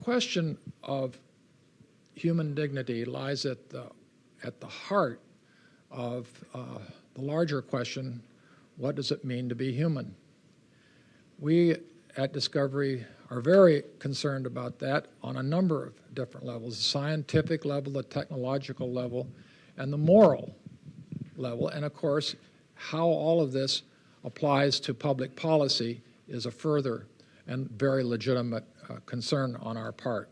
question of human dignity lies at the heart of the larger question, what does it mean to be human? We at Discovery are very concerned about that on a number of different levels, the scientific level, the technological level, and the moral level. And of course, how all of this applies to public policy is a further and very legitimate concern on our part.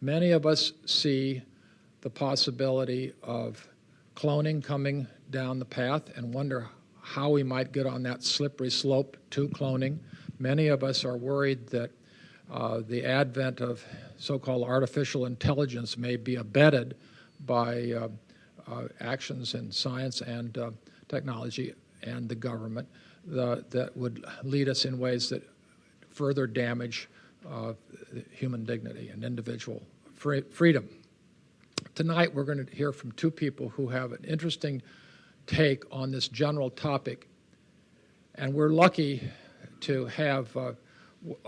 Many of us see the possibility of cloning coming down the path and wonder how we might get on that slippery slope to cloning. Many of us are worried that the advent of so-called artificial intelligence may be abetted by actions in science and technology and the government that would lead us in ways that further damage human dignity and individual freedom. Tonight we're going to hear from two people who have an interesting take on this general topic, and we're lucky to have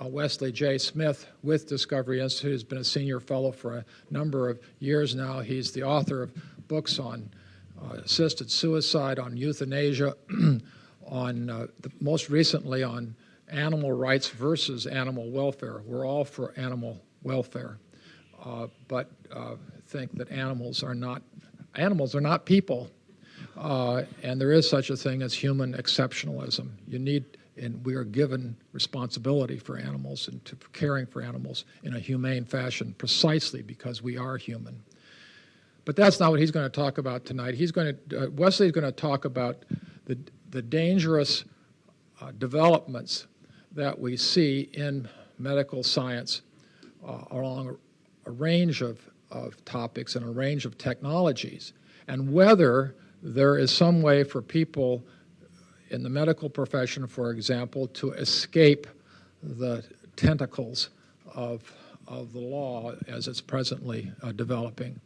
Wesley J. Smith with Discovery Institute, who's been a senior fellow for a number of years now. He's the author of books on assisted suicide, on euthanasia, on most recently on animal rights versus animal welfare. We're all for animal welfare, but think that animals are not people, and there is such a thing as human exceptionalism. And we are given responsibility for animals and to caring for animals in a humane fashion precisely because we are human. But that's not what he's going to talk about tonight. Wesley's going to talk about the dangerous developments that we see in medical science along a range of topics and a range of technologies, and whether there is some way for people in the medical profession, for example, to escape the tentacles of the law as it's presently developing.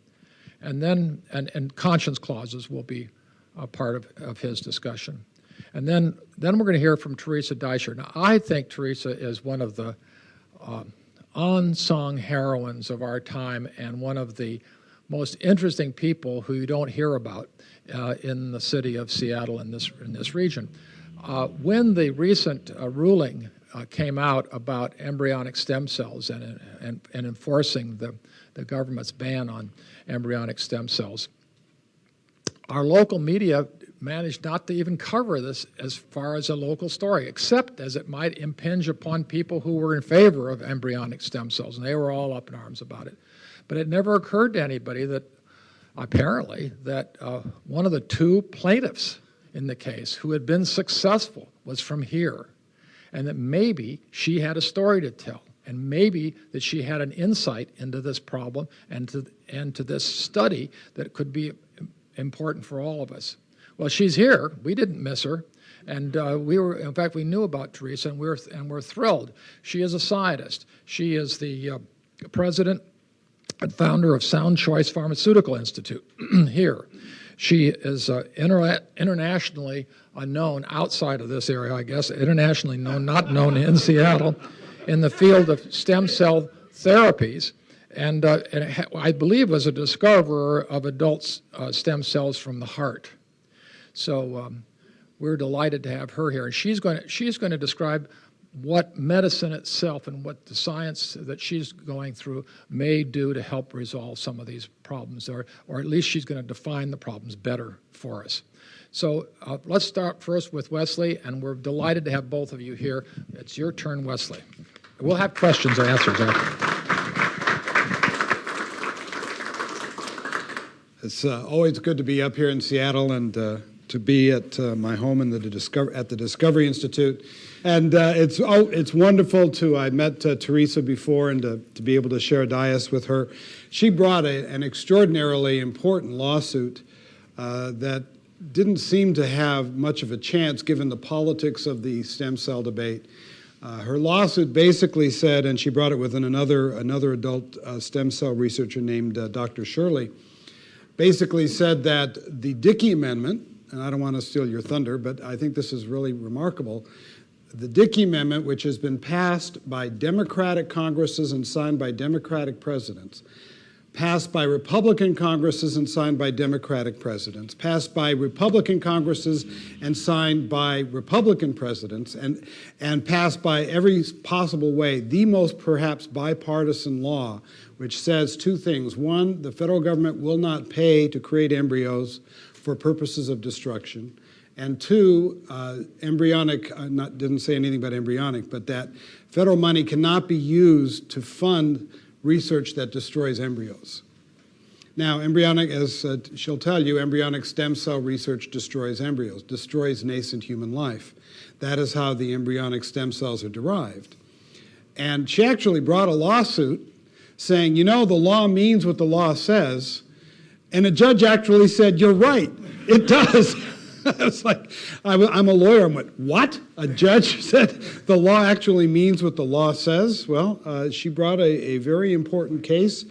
And then, and conscience clauses will be a part of his discussion. And then we're going to hear from Theresa Deisher. Now, I think Theresa is one of the unsung heroines of our time and one of the most interesting people who you don't hear about in the city of Seattle in this region. When the recent ruling came out about embryonic stem cells and enforcing the government's ban on embryonic stem cells, our local media managed not to even cover this as far as a local story, except as it might impinge upon people who were in favor of embryonic stem cells, and they were all up in arms about it. But it never occurred to anybody that, apparently, that one of the two plaintiffs in the case who had been successful was from here, and that maybe she had a story to tell, and maybe that she had an insight into this problem and to this study that could be important for all of us. Well, she's here. We didn't miss her, and in fact, we knew about Theresa, and we're thrilled. She is a scientist. She is the president and founder of Sound Choice Pharmaceutical Institute here. She is internationally known outside of this area, I guess, internationally known, not known in Seattle, in the field of stem cell therapies, and I believe was a discoverer of adult stem cells from the heart. So we're delighted to have her here, and she's going to describe what medicine itself and what the science that she's going through may do to help resolve some of these problems, or at least she's going to define the problems better for us. So let's start first with Wesley, and we're delighted to have both of you here. It's your turn, Wesley. We'll have questions and answers after. It's always good to be up here in Seattle and to be at my home at the Discovery Institute. And it's wonderful I met Theresa before, and to be able to share a dais with her. She brought an extraordinarily important lawsuit that didn't seem to have much of a chance given the politics of the stem cell debate. Her lawsuit basically said, and she brought it with another adult stem cell researcher named Dr. Shirley, basically said that the Dickey Amendment, and I don't want to steal your thunder, but I think this is really remarkable, the Dickey Amendment, which has been passed by Democratic Congresses and signed by Democratic presidents, passed by Republican Congresses and signed by Democratic presidents, passed by Republican Congresses and signed by Republican presidents, and passed by every possible way, the most perhaps bipartisan law, which says two things. One, the federal government will not pay to create embryos for purposes of destruction. And two, didn't say anything about embryonic, but that federal money cannot be used to fund research that destroys embryos. Now, embryonic, as she'll tell you, embryonic stem cell research destroys embryos, destroys nascent human life. That is how the embryonic stem cells are derived. And she actually brought a lawsuit saying, you know, the law means what the law says. And a judge actually said, you're right, it does. I was like, I'm a lawyer. I went, what? A judge said the law actually means what the law says? Well, she brought a very important case.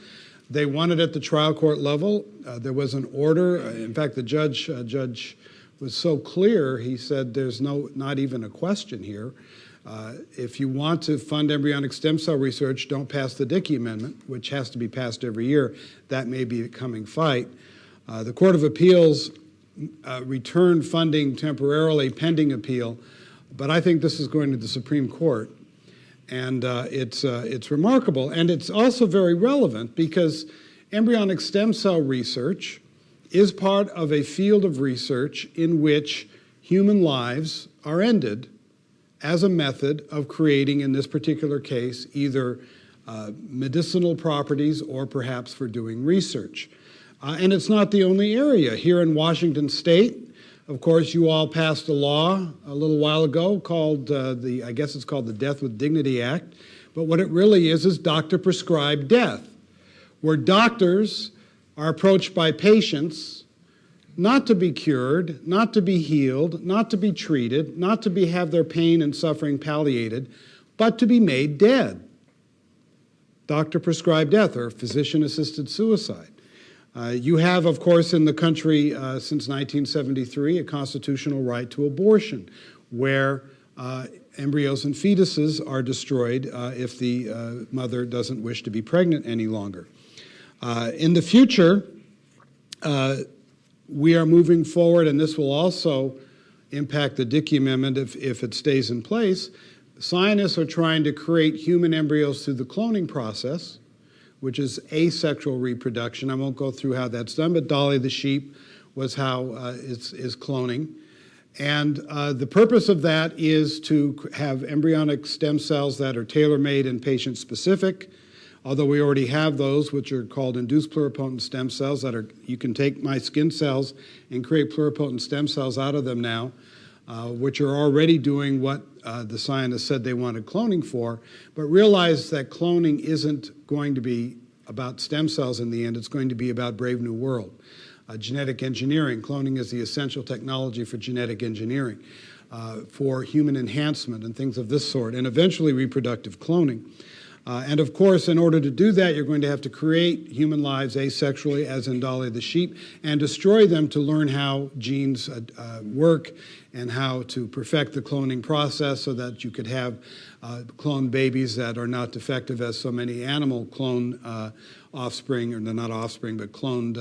They won it at the trial court level. There was an order. In fact, the judge was so clear, he said there's not even a question here. If you want to fund embryonic stem cell research, don't pass the Dickey Amendment, which has to be passed every year. That may be a coming fight. The Court of Appeals returned funding temporarily pending appeal, but I think this is going to the Supreme Court. And it's remarkable. And it's also very relevant because embryonic stem cell research is part of a field of research in which human lives are ended as a method of creating, in this particular case, either medicinal properties or perhaps for doing research. And it's not the only area. Here in Washington State, of course, you all passed a law a little while ago called I guess it's called the Death with Dignity Act. But what it really is doctor-prescribed death, where doctors are approached by patients not to be cured, not to be healed, not to be treated, not to have their pain and suffering palliated, but to be made dead. Doctor-prescribed death or physician-assisted suicide. You have, of course, in the country since 1973 a constitutional right to abortion, where embryos and fetuses are destroyed if the mother doesn't wish to be pregnant any longer. In the future, we are moving forward, and this will also impact the Dickey Amendment if it stays in place. Scientists are trying to create human embryos through the cloning process, which is asexual reproduction. I won't go through how that's done, but Dolly the sheep was how is cloning. And the purpose of that is to have embryonic stem cells that are tailor-made and patient-specific, although we already have those, which are called induced pluripotent stem cells you can take my skin cells and create pluripotent stem cells out of them now, which are already doing what the scientists said they wanted cloning for, but realize that cloning isn't going to be about stem cells in the end. It's going to be about Brave New World. Genetic engineering. Cloning is the essential technology for genetic engineering, for human enhancement and things of this sort, and eventually reproductive cloning. And of course, in order to do that, you're going to have to create human lives asexually, as in Dolly the sheep, and destroy them to learn how genes work and how to perfect the cloning process so that you could have cloned babies that are not defective as so many animal clone offspring, or not offspring, but cloned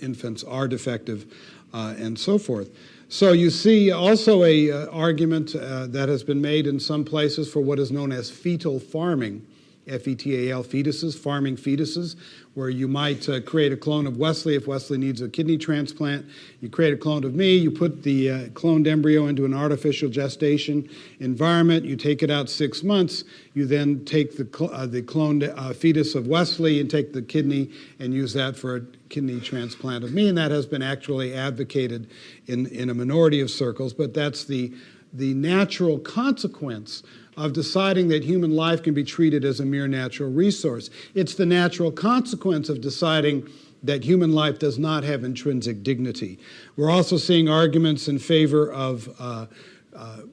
infants are defective, and so forth. So you see also a argument that has been made in some places for what is known as fetal farming, F-E-T-A-L, fetuses, farming fetuses, where you might create a clone of Wesley if Wesley needs a kidney transplant. You create a clone of me, you put the cloned embryo into an artificial gestation environment, you take it out 6 months, you then take the cloned fetus of Wesley and take the kidney and use that for a kidney transplant of me, and that has been actually advocated in a minority of circles, but that's the natural consequence of deciding that human life can be treated as a mere natural resource. It's the natural consequence of deciding that human life does not have intrinsic dignity. We're also seeing arguments in favor of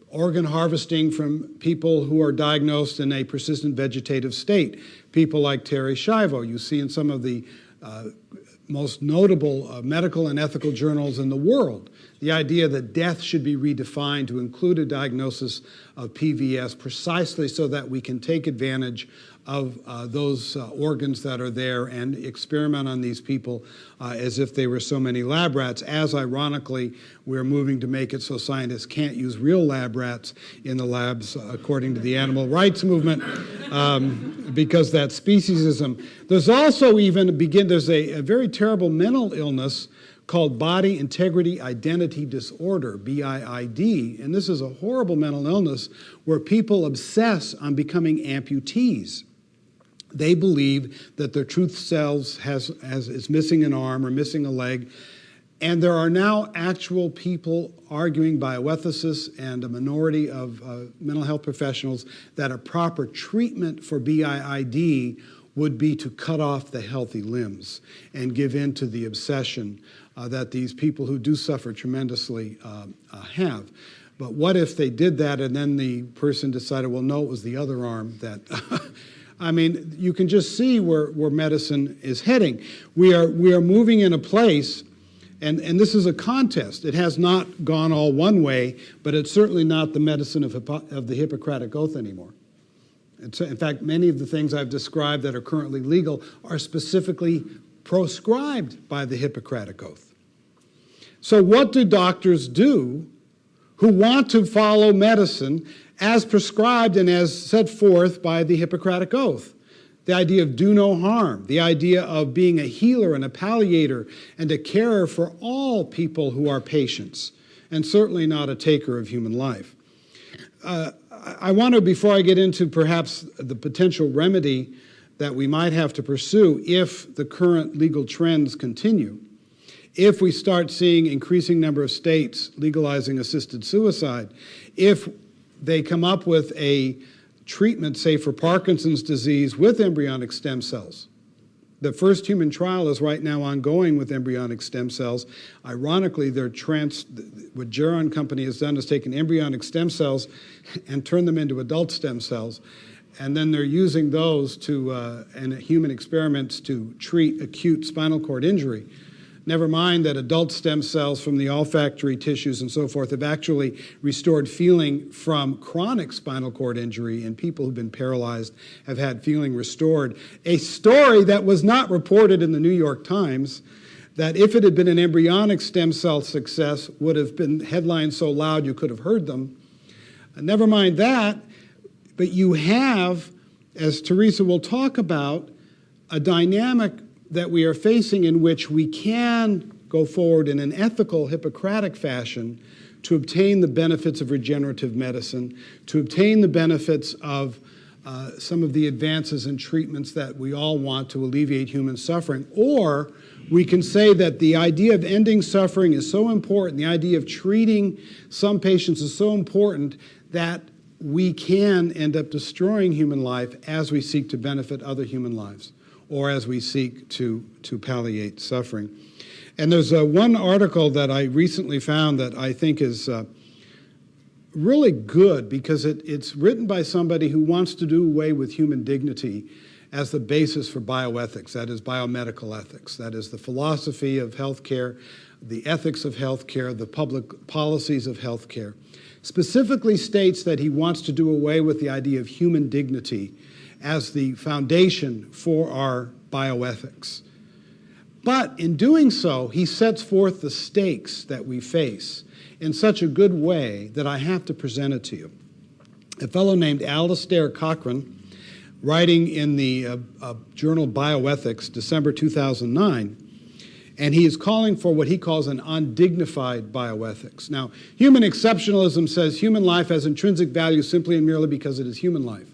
organ harvesting from people who are diagnosed in a persistent vegetative state, people like Terry Schiavo. You see in some of the most notable medical and ethical journals in the world, the idea that death should be redefined to include a diagnosis of PVS precisely so that we can take advantage of those organs that are there and experiment on these people as if they were so many lab rats, as ironically we're moving to make it so scientists can't use real lab rats in the labs according to the animal rights movement because that's speciesism. There's also there's a very terrible mental illness called body integrity identity disorder, BIID, and this is a horrible mental illness where people obsess on becoming amputees. They believe that their truth selves is missing an arm or missing a leg, and there are now actual people arguing, bioethicists and a minority of mental health professionals, that a proper treatment for BIID would be to cut off the healthy limbs and give in to the obsession that these people who do suffer tremendously have. But what if they did that and then the person decided, well, no, it was the other arm that... I mean, you can just see where medicine is heading. We are moving in a place, and this is a contest. It has not gone all one way, but it's certainly not the medicine of the Hippocratic Oath anymore. In fact, many of the things I've described that are currently legal are specifically proscribed by the Hippocratic Oath. So what do doctors do who want to follow medicine as prescribed and as set forth by the Hippocratic Oath? The idea of do no harm, the idea of being a healer and a palliator and a carer for all people who are patients, and certainly not a taker of human life. I want to, before I get into perhaps the potential remedy that we might have to pursue if the current legal trends continue, if we start seeing increasing number of states legalizing assisted suicide, if they come up with a treatment, say, for Parkinson's disease with embryonic stem cells. The first human trial is right now ongoing with embryonic stem cells. Ironically, what Geron Company has done is taken embryonic stem cells and turned them into adult stem cells, and then they're using those in human experiments to treat acute spinal cord injury. Never mind that adult stem cells from the olfactory tissues and so forth have actually restored feeling from chronic spinal cord injury, and people who've been paralyzed have had feeling restored. A story that was not reported in the New York Times, that if it had been an embryonic stem cell success, would have been headlines so loud you could have heard them. Never mind that, but you have, as Theresa will talk about, a dynamic that we are facing in which we can go forward in an ethical, Hippocratic fashion to obtain the benefits of regenerative medicine, to obtain the benefits of some of the advances and treatments that we all want to alleviate human suffering. Or we can say that the idea of ending suffering is so important, the idea of treating some patients is so important that we can end up destroying human life as we seek to benefit other human lives, or as we seek to palliate suffering. And there's one article that I recently found that I think is really good because it's written by somebody who wants to do away with human dignity as the basis for bioethics, that is biomedical ethics, that is the philosophy of healthcare, the ethics of healthcare, the public policies of healthcare. Specifically states that he wants to do away with the idea of human dignity as the foundation for our bioethics. But in doing so, he sets forth the stakes that we face in such a good way that I have to present it to you. A fellow named Alistair Cochrane, writing in the journal Bioethics, December 2009, and he is calling for what he calls an undignified bioethics. Now, human exceptionalism says human life has intrinsic value simply and merely because it is human life,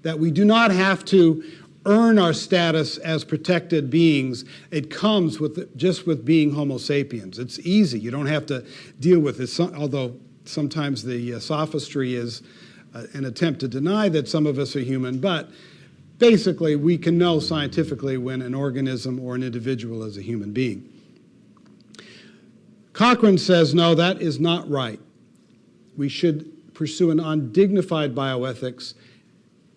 that we do not have to earn our status as protected beings. It comes just with being Homo sapiens. It's easy. You don't have to deal with this, although sometimes the sophistry is an attempt to deny that some of us are human, but basically we can know scientifically when an organism or an individual is a human being. Cochrane says, no, that is not right. We should pursue an undignified bioethics,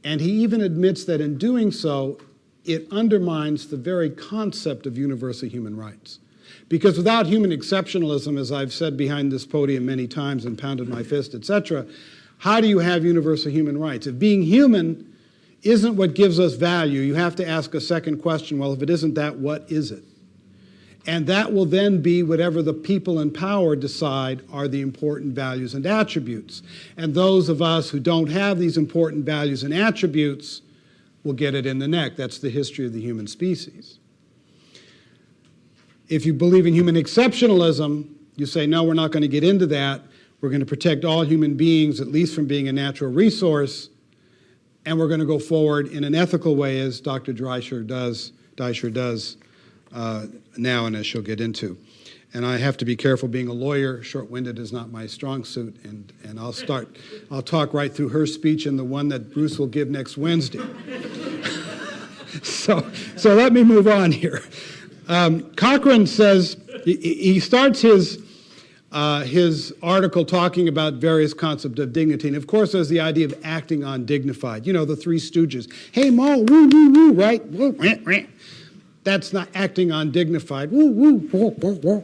and he even admits that in doing so, it undermines the very concept of universal human rights. Because without human exceptionalism, as I've said behind this podium many times and pounded my fist, etc., how do you have universal human rights? If being human isn't what gives us value, you have to ask a second question, well, if it isn't that, what is it? And that will then be whatever the people in power decide are the important values and attributes. And those of us who don't have these important values and attributes will get it in the neck. That's the history of the human species. If you believe in human exceptionalism, you say, no, we're not going to get into that. We're going to protect all human beings, at least from being a natural resource, and we're going to go forward in an ethical way, as Dr. Deisher does now, and as she'll get into. And I have to be careful being a lawyer. Short-winded is not my strong suit, and I'll talk right through her speech and the one that Bruce will give next Wednesday. So let me move on here. Cochrane says, he starts his article talking about various concepts of dignity. And of course, there's the idea of acting undignified. You know, the Three Stooges. Hey, Ma, woo, woo, woo, right? Woo, rah, rah. That's not acting undignified. Woo, woo, woo, woo, woo.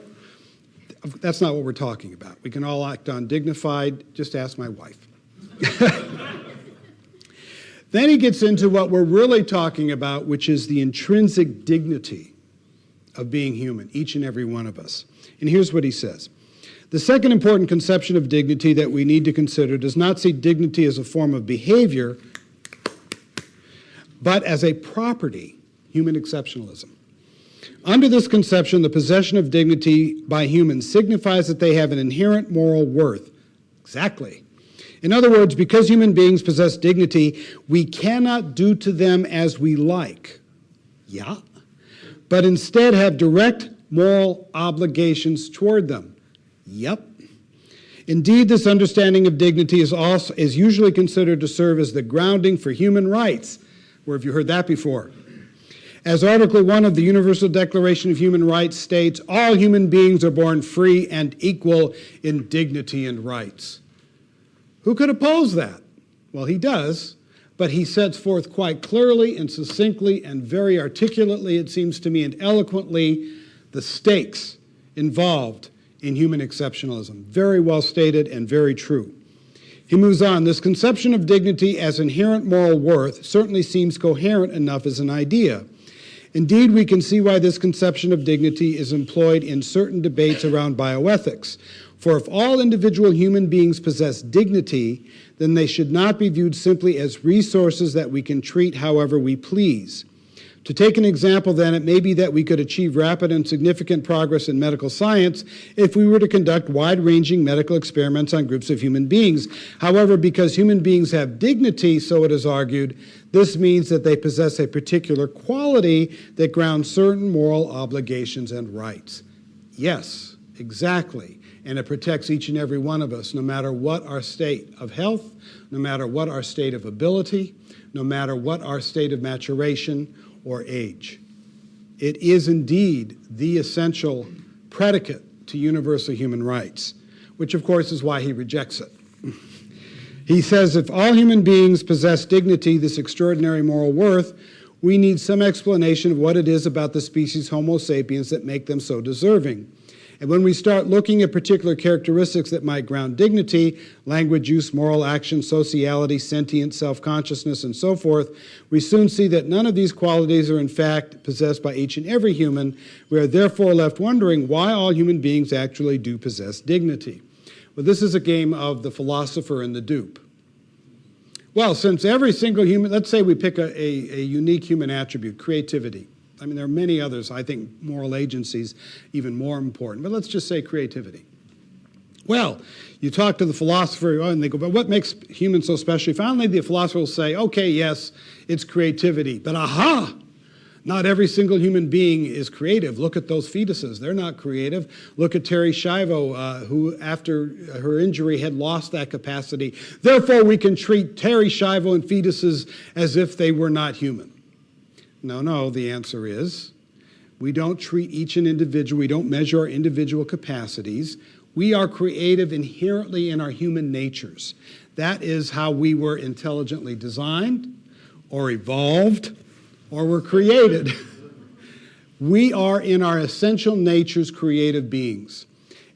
That's not what we're talking about. We can all act undignified. Just ask my wife. Then he gets into what we're really talking about, which is the intrinsic dignity of being human, each and every one of us. And here's what he says. The second important conception of dignity that we need to consider does not see dignity as a form of behavior, but as a property, human exceptionalism. Under this conception, the possession of dignity by humans signifies that they have an inherent moral worth. Exactly. In other words, because human beings possess dignity, we cannot do to them as we like. Yeah. But instead have direct moral obligations toward them. Yep. Indeed, this understanding of dignity is usually considered to serve as the grounding for human rights. Where have you heard that before? As Article 1 of the Universal Declaration of Human Rights states, all human beings are born free and equal in dignity and rights. Who could oppose that? Well, he does. But he sets forth quite clearly and succinctly and very articulately, it seems to me, and eloquently, the stakes involved in human exceptionalism. Very well stated and very true. He moves on. This conception of dignity as inherent moral worth certainly seems coherent enough as an idea. Indeed, we can see why this conception of dignity is employed in certain debates around bioethics. For if all individual human beings possess dignity, then they should not be viewed simply as resources that we can treat however we please. To take an example, then, it may be that we could achieve rapid and significant progress in medical science if we were to conduct wide-ranging medical experiments on groups of human beings. However, because human beings have dignity, so it is argued, this means that they possess a particular quality that grounds certain moral obligations and rights. Yes, exactly. And it protects each and every one of us, no matter what our state of health, no matter what our state of ability, no matter what our state of maturation or age. It is indeed the essential predicate to universal human rights, which of course is why he rejects it. He says, if all human beings possess dignity, this extraordinary moral worth, we need some explanation of what it is about the species Homo sapiens that make them so deserving. And when we start looking at particular characteristics that might ground dignity, language use, moral action, sociality, sentience, self-consciousness, and so forth, we soon see that none of these qualities are in fact possessed by each and every human. We are therefore left wondering why all human beings actually do possess dignity. Well, this is a game of the philosopher and the dupe. Well, since every single human, let's say we pick a unique human attribute, creativity. I mean, there are many others, I think moral agencies even more important, but let's just say creativity. Well, you talk to the philosopher and they go, but what makes humans so special? Finally, the philosopher will say, okay, yes, it's creativity, but aha! Not every single human being is creative. Look at those fetuses. They're not creative. Look at Terry Schiavo, who after her injury had lost that capacity. Therefore, we can treat Terry Schiavo and fetuses as if they were not human. No, the answer is we don't treat each an individual. We don't measure our individual capacities. We are creative inherently in our human natures. That is how we were intelligently designed or evolved or we're created. We are in our essential natures creative beings.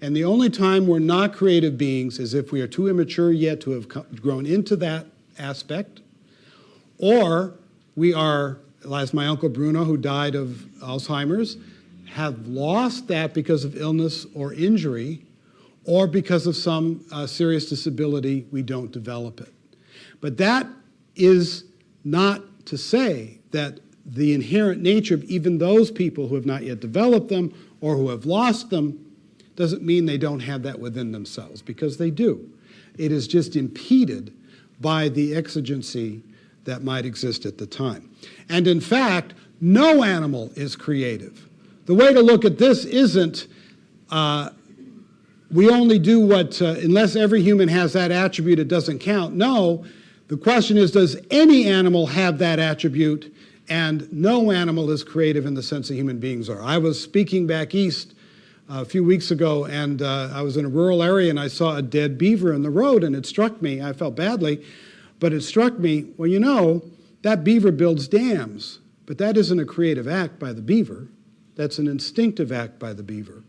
And the only time we're not creative beings is if we are too immature yet to have grown into that aspect, or we are, as my Uncle Bruno, who died of Alzheimer's, have lost that because of illness or injury, or because of some serious disability, we don't develop it. But that is not to say that the inherent nature of even those people who have not yet developed them or who have lost them doesn't mean they don't have that within themselves, because they do. It is just impeded by the exigency that might exist at the time. And in fact, no animal is creative. The way to look at this isn't we only do what, unless every human has that attribute, it doesn't count. No, the question is, does any animal have that attribute? And no animal is creative in the sense that human beings are. I was speaking back east a few weeks ago, and I was in a rural area, and I saw a dead beaver in the road, and it struck me. I felt badly, but it struck me, well, you know, that beaver builds dams, but that isn't a creative act by the beaver. That's an instinctive act by the beaver.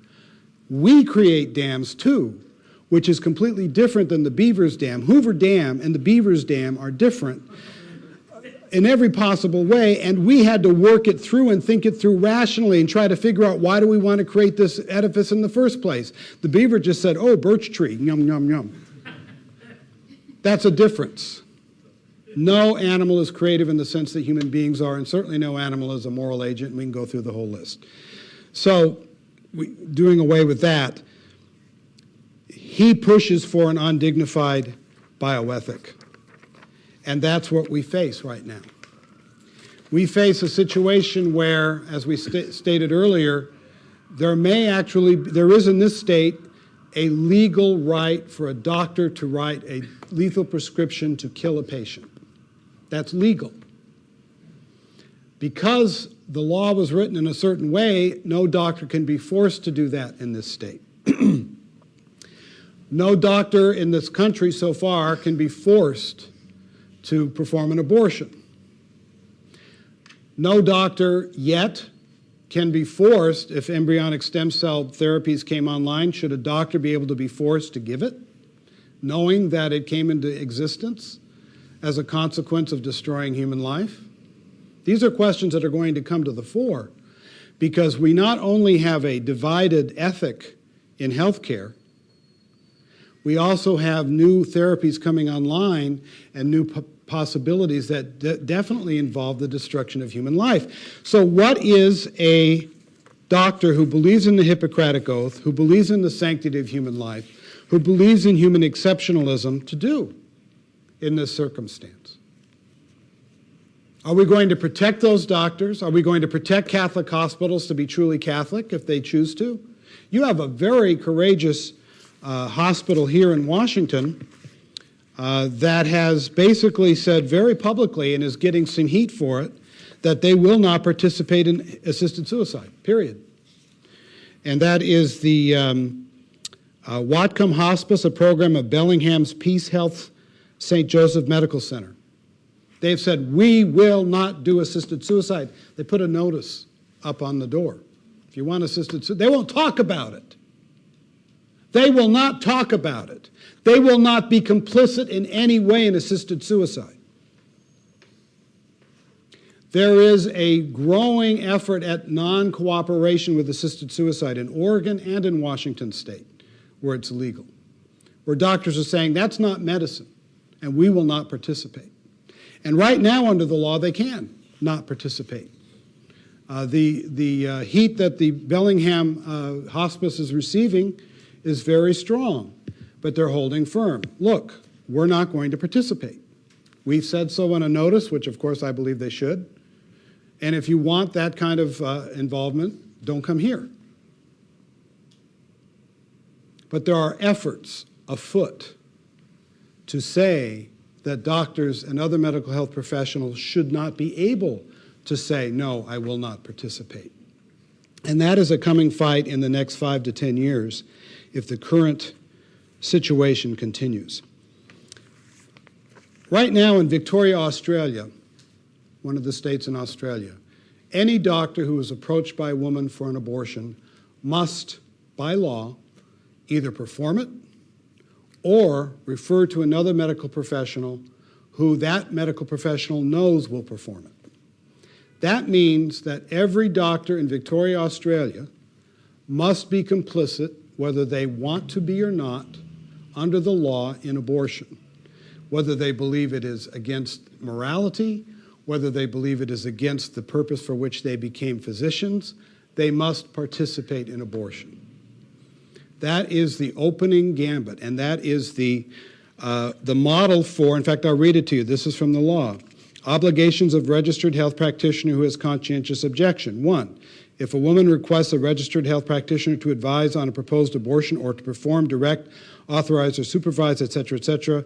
We create dams too, which is completely different than the beaver's dam. Hoover Dam and the beaver's dam are different in every possible way, and we had to work it through and think it through rationally and try to figure out, why do we want to create this edifice in the first place? The beaver just said, oh, birch tree, yum, yum, yum. That's a difference. No animal is creative in the sense that human beings are, and certainly no animal is a moral agent, and we can go through the whole list. So, doing away with that, he pushes for an undignified bioethic. And that's what we face right now. We face a situation where, as we stated earlier, there is in this state a legal right for a doctor to write a lethal prescription to kill a patient. That's legal. Because the law was written in a certain way, no doctor can be forced to do that in this state. No doctor in this country so far can be forced to perform an abortion. No doctor yet can be forced, if embryonic stem cell therapies came online, should a doctor be able to be forced to give it, knowing that it came into existence as a consequence of destroying human life? These are questions that are going to come to the fore, because we not only have a divided ethic in healthcare, we also have new therapies coming online and new possibilities that definitely involve the destruction of human life. So what is a doctor who believes in the Hippocratic Oath, who believes in the sanctity of human life, who believes in human exceptionalism to do in this circumstance? Are we going to protect those doctors? Are we going to protect Catholic hospitals to be truly Catholic if they choose to? You have a very courageous hospital here in Washington that has basically said very publicly, and is getting some heat for it, that they will not participate in assisted suicide, period. And that is the Whatcom Hospice, a program of Bellingham's Peace Health St. Joseph Medical Center. They've said, we will not do assisted suicide. They put a notice up on the door. If you want assisted suicide, they won't talk about it. They will not talk about it. They will not be complicit in any way in assisted suicide. There is a growing effort at non-cooperation with assisted suicide in Oregon and in Washington State, where it's illegal, where doctors are saying that's not medicine, and we will not participate. And right now, under the law, they can not participate. The heat that the Bellingham Hospice is receiving is very strong, but they're holding firm. Look, we're not going to participate. We've said so in a notice, which of course I believe they should. And if you want that kind of involvement, don't come here. But there are efforts afoot to say that doctors and other medical health professionals should not be able to say, no, I will not participate. And that is a coming fight in the next 5 to 10 years if the current situation continues. Right now in Victoria, Australia, one of the states in Australia, any doctor who is approached by a woman for an abortion must, by law, either perform it or refer to another medical professional who that medical professional knows will perform it. That means that every doctor in Victoria, Australia, must be complicit, whether they want to be or not, under the law in abortion. Whether they believe it is against morality, whether they believe it is against the purpose for which they became physicians, they must participate in abortion. That is the opening gambit, and that is the model for, in fact, I'll read it to you. This is from the law. Obligations of registered health practitioner who has conscientious objection. 1, if a woman requests a registered health practitioner to advise on a proposed abortion or to perform, direct, authorize, or supervise, etc.,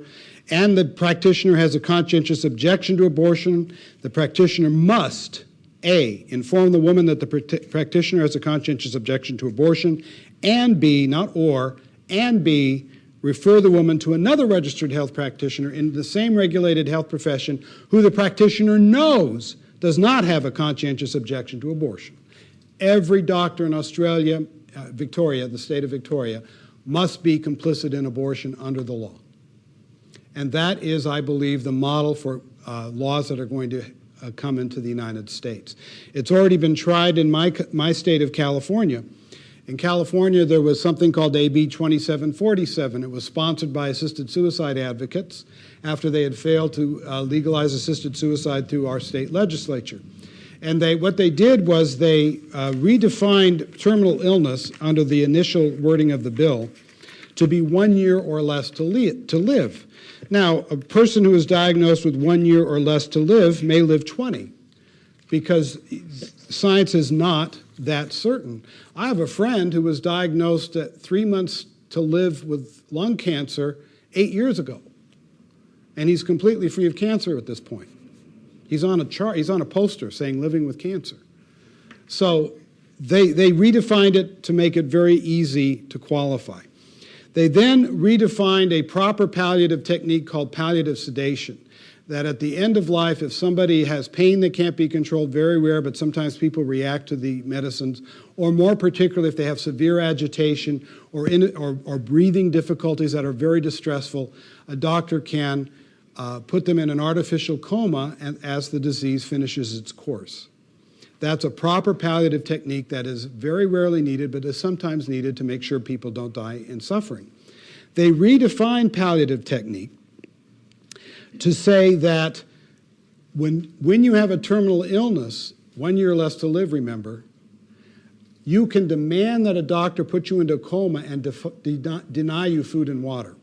and the practitioner has a conscientious objection to abortion, the practitioner must, A, inform the woman that the practitioner has a conscientious objection to abortion, and B, not or, and B, refer the woman to another registered health practitioner in the same regulated health profession who the practitioner knows does not have a conscientious objection to abortion. Every doctor in Australia, Victoria, the state of Victoria, must be complicit in abortion under the law. And that is, I believe, the model for laws that are going to come into the United States. It's already been tried in my state of California. In California, there was something called AB 2747. It was sponsored by assisted suicide advocates after they had failed to legalize assisted suicide through our state legislature. And what they did was they redefined terminal illness under the initial wording of the bill to be 1 year or less to live. Now, a person who is diagnosed with 1 year or less to live may live 20 because science is not that certain. I have a friend who was diagnosed at 3 months to live with lung cancer 8 years ago, and he's completely free of cancer at this point. He's on a chart, he's on a poster saying living with cancer. So they redefined it to make it very easy to qualify. They then redefined a proper palliative technique called palliative sedation, that at the end of life, if somebody has pain that can't be controlled, very rare, but sometimes people react to the medicines, or more particularly if they have severe agitation or breathing difficulties that are very distressful, a doctor can put them in an artificial coma as the disease finishes its course. That's a proper palliative technique that is very rarely needed, but is sometimes needed to make sure people don't die in suffering. They redefined palliative technique to say that when you have a terminal illness, 1 year or less to live, remember, you can demand that a doctor put you into a coma and deny you food and water.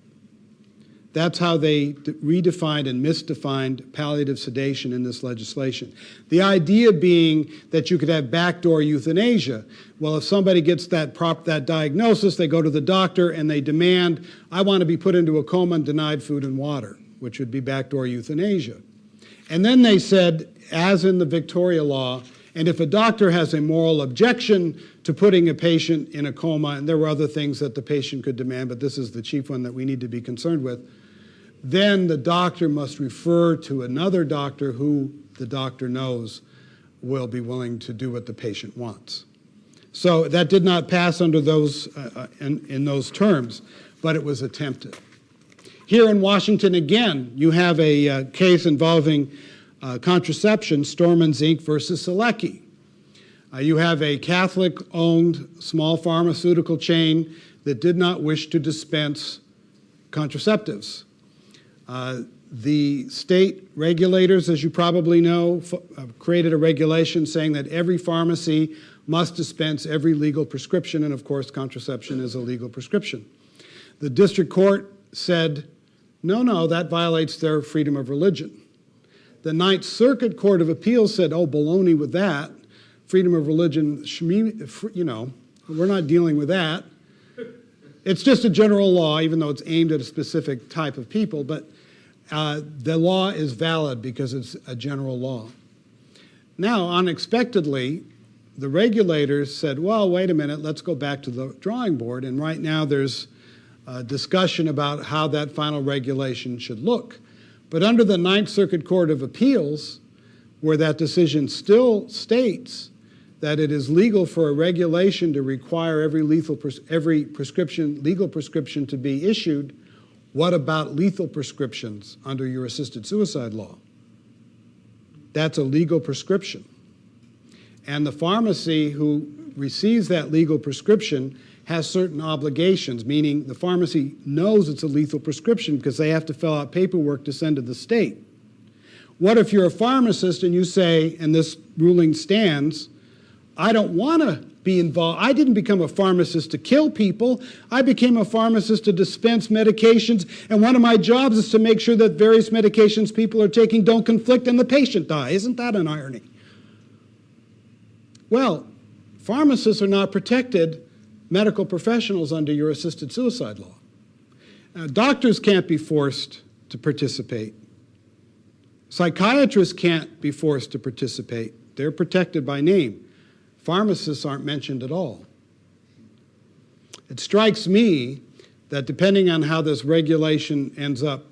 That's how they redefined and misdefined palliative sedation in this legislation. The idea being that you could have backdoor euthanasia. Well, if somebody gets that diagnosis, they go to the doctor and they demand, I want to be put into a coma and denied food and water, which would be backdoor euthanasia. And then they said, as in the Victoria law, and if a doctor has a moral objection to putting a patient in a coma, and there were other things that the patient could demand, but this is the chief one that we need to be concerned with, then the doctor must refer to another doctor who the doctor knows will be willing to do what the patient wants. So that did not pass under those, in those terms, but it was attempted. Here in Washington, again, you have a case involving contraception, Stormans Inc. versus Selecki. You have a Catholic-owned small pharmaceutical chain that did not wish to dispense contraceptives. The state regulators, as you probably know, created a regulation saying that every pharmacy must dispense every legal prescription, and of course contraception is a legal prescription. The district court said, no, that violates their freedom of religion. The Ninth Circuit Court of Appeals said, oh, baloney with that. Freedom of religion, you know, we're not dealing with that. It's just a general law, even though it's aimed at a specific type of people, but the law is valid because it's a general law. Now, unexpectedly, the regulators said, well, wait a minute, let's go back to the drawing board, and right now there's a discussion about how that final regulation should look. But under the Ninth Circuit Court of Appeals, where that decision still states that it is legal for a regulation to require every legal prescription to be issued, what about lethal prescriptions under your assisted suicide law? That's a legal prescription. And the pharmacy who receives that legal prescription has certain obligations, meaning the pharmacy knows it's a lethal prescription because they have to fill out paperwork to send to the state. What if you're a pharmacist and you say, and this ruling stands, I don't want to be involved. I didn't become a pharmacist to kill people. I became a pharmacist to dispense medications, and one of my jobs is to make sure that various medications people are taking don't conflict and the patient die. Isn't that an irony? Well, pharmacists are not protected medical professionals under your assisted suicide law. Doctors can't be forced to participate. Psychiatrists can't be forced to participate. They're protected by name. Pharmacists aren't mentioned at all. It strikes me that depending on how this regulation ends up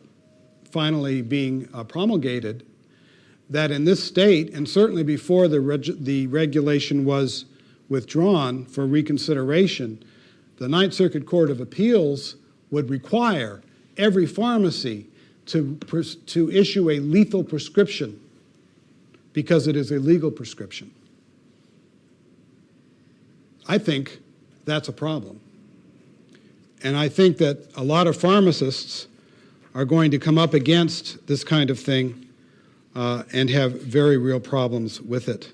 finally being promulgated, that in this state, and certainly before the regulation was withdrawn for reconsideration, the Ninth Circuit Court of Appeals would require every pharmacy to issue a lethal prescription because it is a legal prescription. I think that's a problem. And I think that a lot of pharmacists are going to come up against this kind of thing and have very real problems with it,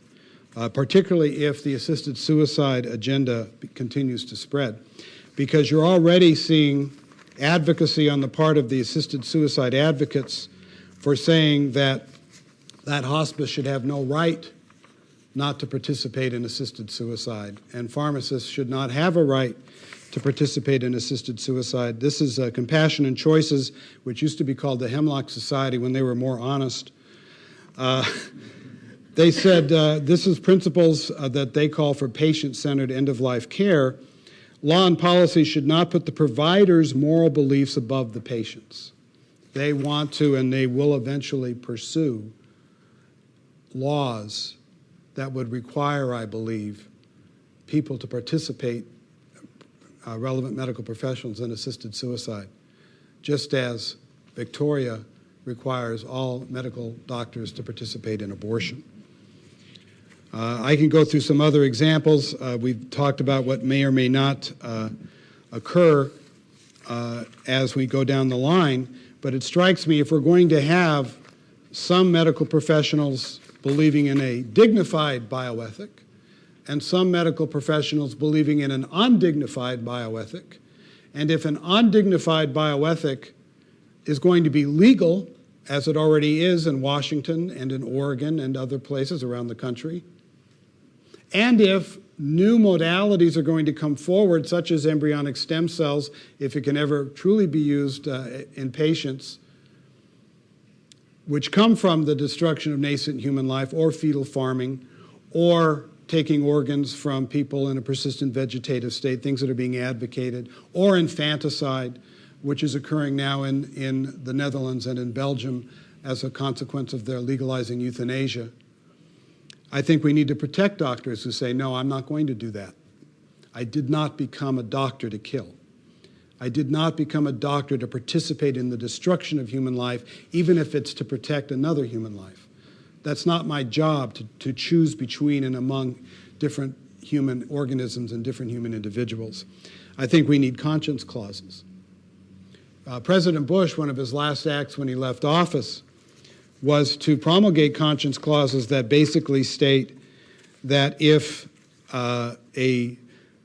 particularly if the assisted suicide agenda continues to spread. Because you're already seeing advocacy on the part of the assisted suicide advocates for saying that that hospice should have no right not to participate in assisted suicide, and pharmacists should not have a right to participate in assisted suicide. This is Compassion and Choices, which used to be called the Hemlock Society when they were more honest. They said this is principles that they call for patient-centered end-of-life care. Law and policy should not put the provider's moral beliefs above the patient's. They want to, and they will eventually pursue laws that would require, I believe, people to participate, relevant medical professionals, in assisted suicide, just as Victoria requires all medical doctors to participate in abortion. I can go through some other examples. We've talked about what may or may not occur as we go down the line, but it strikes me if we're going to have some medical professionals believing in a dignified bioethic and some medical professionals believing in an undignified bioethic, and if an undignified bioethic is going to be legal, as it already is in Washington and in Oregon and other places around the country, and if new modalities are going to come forward, such as embryonic stem cells, if it can ever truly be used in patients, which come from the destruction of nascent human life, or fetal farming, or taking organs from people in a persistent vegetative state, things that are being advocated, or infanticide, which is occurring now in the Netherlands and in Belgium as a consequence of their legalizing euthanasia. I think we need to protect doctors who say, no, I'm not going to do that. I did not become a doctor to kill. I did not become a doctor to participate in the destruction of human life, even if it's to protect another human life. That's not my job to choose between and among different human organisms and different human individuals. I think we need conscience clauses. President Bush, one of his last acts when he left office, was to promulgate conscience clauses that basically state that if a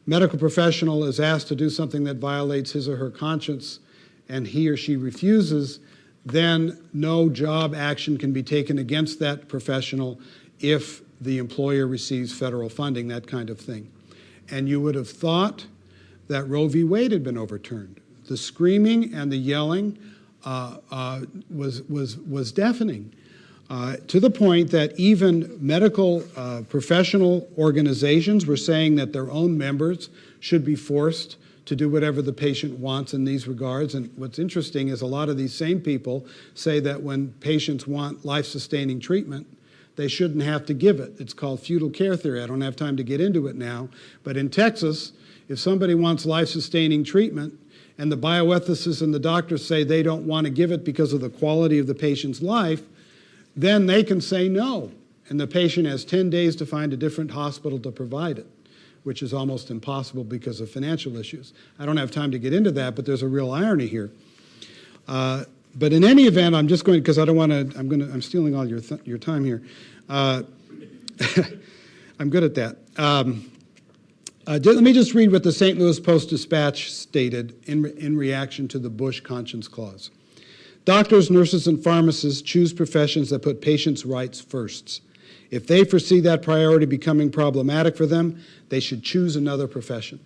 medical professional is asked to do something that violates his or her conscience and he or she refuses, then no job action can be taken against that professional if the employer receives federal funding, that kind of thing. And you would have thought that Roe v. Wade had been overturned. The screaming and the yelling was deafening, to the point that even medical professional organizations were saying that their own members should be forced to do whatever the patient wants in these regards. And what's interesting is a lot of these same people say that when patients want life-sustaining treatment, they shouldn't have to give it. It's called feudal care theory. I don't have time to get into it now. But in Texas, if somebody wants life-sustaining treatment and the bioethicists and the doctors say they don't want to give it because of the quality of the patient's life, then they can say no. And the patient has 10 days to find a different hospital to provide it, which is almost impossible because of financial issues. I don't have time to get into that, but there's a real irony here. But in any event, I'm just going, because I don't want to, I'm stealing all your time here. I'm good at that. Let me just read what the St. Louis Post-Dispatch stated in reaction to the Bush Conscience Clause. Doctors, nurses, and pharmacists choose professions that put patients' rights first. If they foresee that priority becoming problematic for them, they should choose another profession.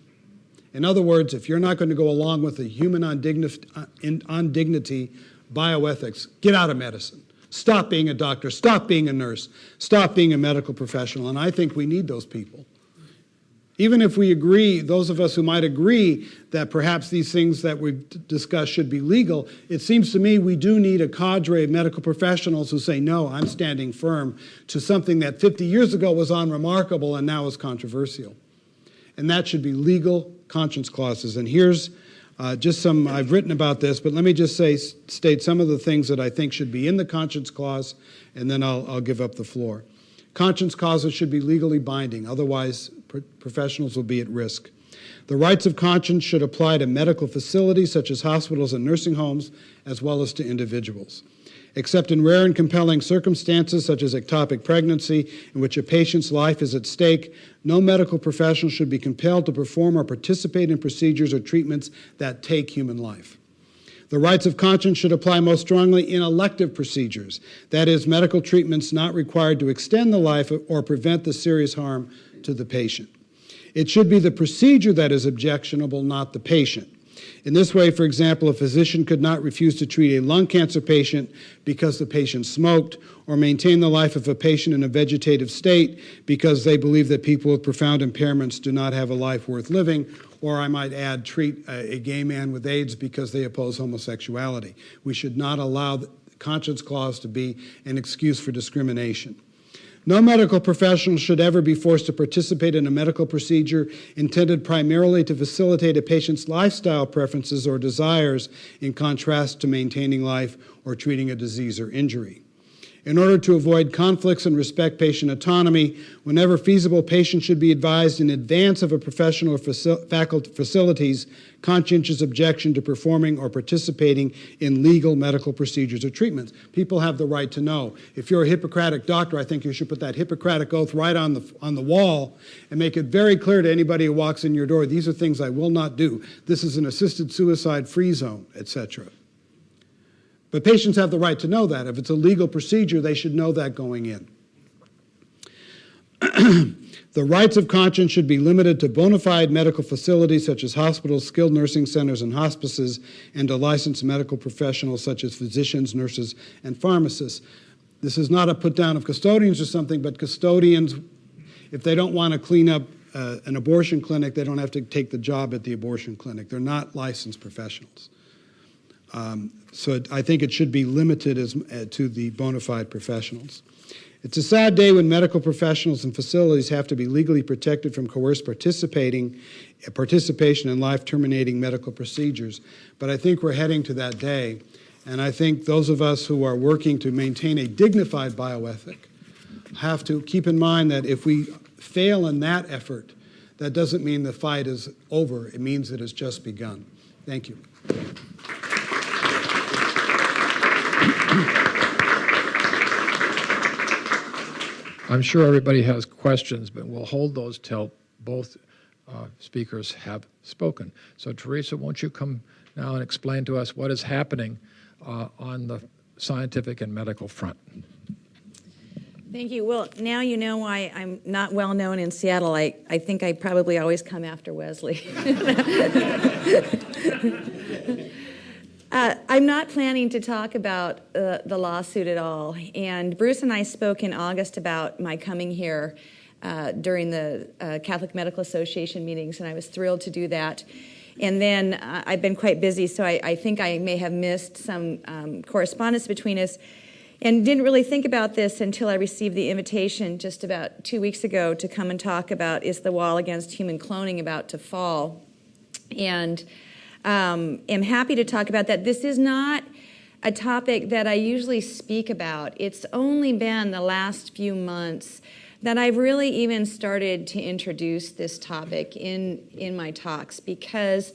In other words, if you're not going to go along with the human on dignity bioethics, get out of medicine. Stop being a doctor, stop being a nurse, stop being a medical professional, and I think we need those people. Even if we agree, those of us who might agree that perhaps these things that we've discussed should be legal, it seems to me we do need a cadre of medical professionals who say, no, I'm standing firm to something that 50 years ago was unremarkable and now is controversial. And that should be legal conscience clauses. And here's just some, I've written about this, but let me just state some of the things that I think should be in the conscience clause, and then I'll give up the floor. Conscience clauses should be legally binding, otherwise professionals will be at risk. The rights of conscience should apply to medical facilities such as hospitals and nursing homes, as well as to individuals. Except in rare and compelling circumstances, such as ectopic pregnancy, in which a patient's life is at stake, no medical professional should be compelled to perform or participate in procedures or treatments that take human life. The rights of conscience should apply most strongly in elective procedures, that is, medical treatments not required to extend the life or prevent the serious harm to the patient. It should be the procedure that is objectionable, not the patient. In this way, for example, a physician could not refuse to treat a lung cancer patient because the patient smoked, or maintain the life of a patient in a vegetative state because they believe that people with profound impairments do not have a life worth living, or I might add, treat a gay man with AIDS because they oppose homosexuality. We should not allow the conscience clause to be an excuse for discrimination. No medical professional should ever be forced to participate in a medical procedure intended primarily to facilitate a patient's lifestyle preferences or desires, in contrast to maintaining life or treating a disease or injury. In order to avoid conflicts and respect patient autonomy, whenever feasible, patients should be advised in advance of a professional or facility's conscientious objection to performing or participating in legal medical procedures or treatments. People have the right to know. If you're a Hippocratic doctor, I think you should put that Hippocratic oath right on the wall and make it very clear to anybody who walks in your door, these are things I will not do. This is an assisted suicide free zone, etc. But patients have the right to know that. If it's a legal procedure, they should know that going in. The rights of conscience should be limited to bona fide medical facilities such as hospitals, skilled nursing centers, and hospices, and to licensed medical professionals such as physicians, nurses, and pharmacists. This is not a put down of custodians or something, but custodians, if they don't want to clean up an abortion clinic, they don't have to take the job at the abortion clinic. They're not licensed professionals. So I think it should be limited to the bona fide professionals. It's a sad day when medical professionals and facilities have to be legally protected from coerced participation in life-terminating medical procedures. But I think we're heading to that day. And I think those of us who are working to maintain a dignified bioethic have to keep in mind that if we fail in that effort, that doesn't mean the fight is over. It means it has just begun. Thank you. I'm sure everybody has questions, but we'll hold those till both speakers have spoken. So Theresa, won't you come now and explain to us what is happening on the scientific and medical front? Thank you. Well, now you know why I'm not well known in Seattle. I think I probably always come after Wesley. I'm not planning to talk about the lawsuit at all. And Bruce and I spoke in August about my coming here during the Catholic Medical Association meetings, and I was thrilled to do that. And then I've been quite busy, so I think I may have missed some correspondence between us. And didn't really think about this until I received the invitation just about 2 weeks ago to come and talk about, is the wall against human cloning about to fall? And am happy to talk about that. This is not a topic that I usually speak about. It's only been the last few months that I've really even started to introduce this topic in my talks, because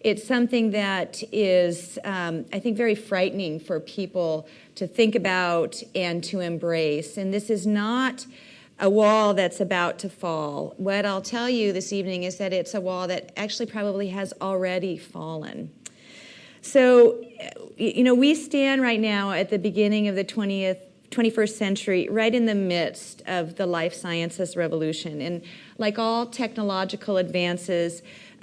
it's something that is, I think, very frightening for people to think about and to embrace. And this is not a wall that's about to fall. What I'll tell you this evening is that it's a wall that actually probably has already fallen. So, we stand right now at the beginning of the 21st century, right in the midst of the life sciences revolution. And like all technological advances,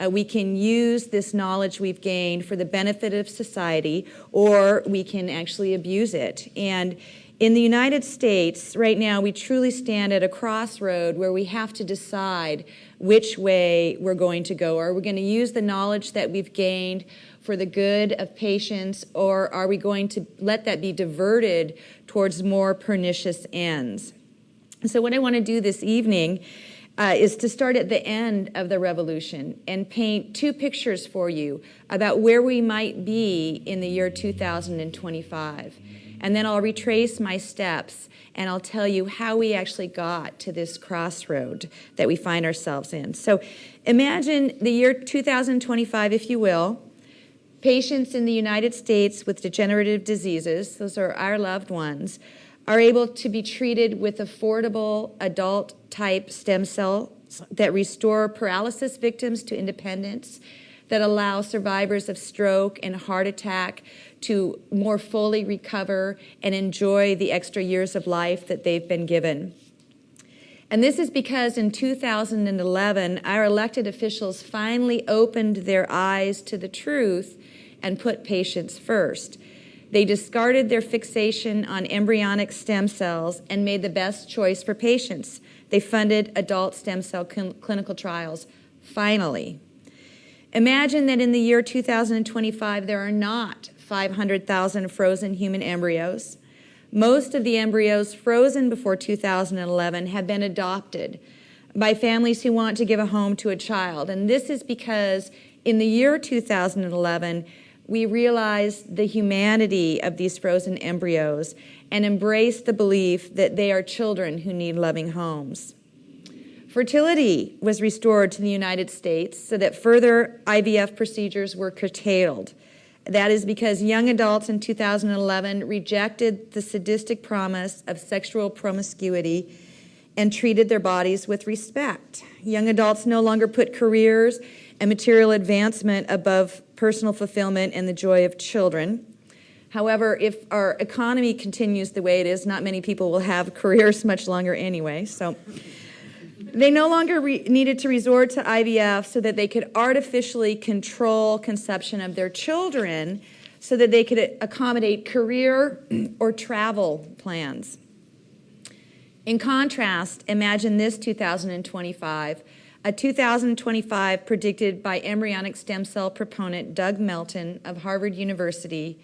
we can use this knowledge we've gained for the benefit of society, or we can actually abuse it. And in the United States, right now, we truly stand at a crossroad where we have to decide which way we're going to go. Are we going to use the knowledge that we've gained for the good of patients, or are we going to let that be diverted towards more pernicious ends? So what I want to do this evening is to start at the end of the revolution and paint two pictures for you about where we might be in the year 2025. And then I'll retrace my steps and I'll tell you how we actually got to this crossroad that we find ourselves in. So imagine the year 2025, if you will. Patients in the United States with degenerative diseases, those are our loved ones, are able to be treated with affordable adult-type stem cells that restore paralysis victims to independence, that allow survivors of stroke and heart attack to more fully recover and enjoy the extra years of life that they've been given. And this is because in 2011, our elected officials finally opened their eyes to the truth and put patients first. They discarded their fixation on embryonic stem cells and made the best choice for patients. They funded adult stem cell clinical trials, finally. Imagine that in the year 2025, there are not 500,000 frozen human embryos. Most of the embryos frozen before 2011 have been adopted by families who want to give a home to a child. And this is because in the year 2011, we realized the humanity of these frozen embryos and embraced the belief that they are children who need loving homes. Fertility was restored to the United States so that further IVF procedures were curtailed. That is because young adults in 2011 rejected the sadistic promise of sexual promiscuity and treated their bodies with respect. Young adults no longer put careers and material advancement above personal fulfillment and the joy of children. However, if our economy continues the way it is, not many people will have careers much longer anyway. So they no longer needed to resort to IVF so that they could artificially control conception of their children so that they could accommodate career or travel plans. In contrast, imagine this 2025, a 2025 predicted by embryonic stem cell proponent Doug Melton of Harvard University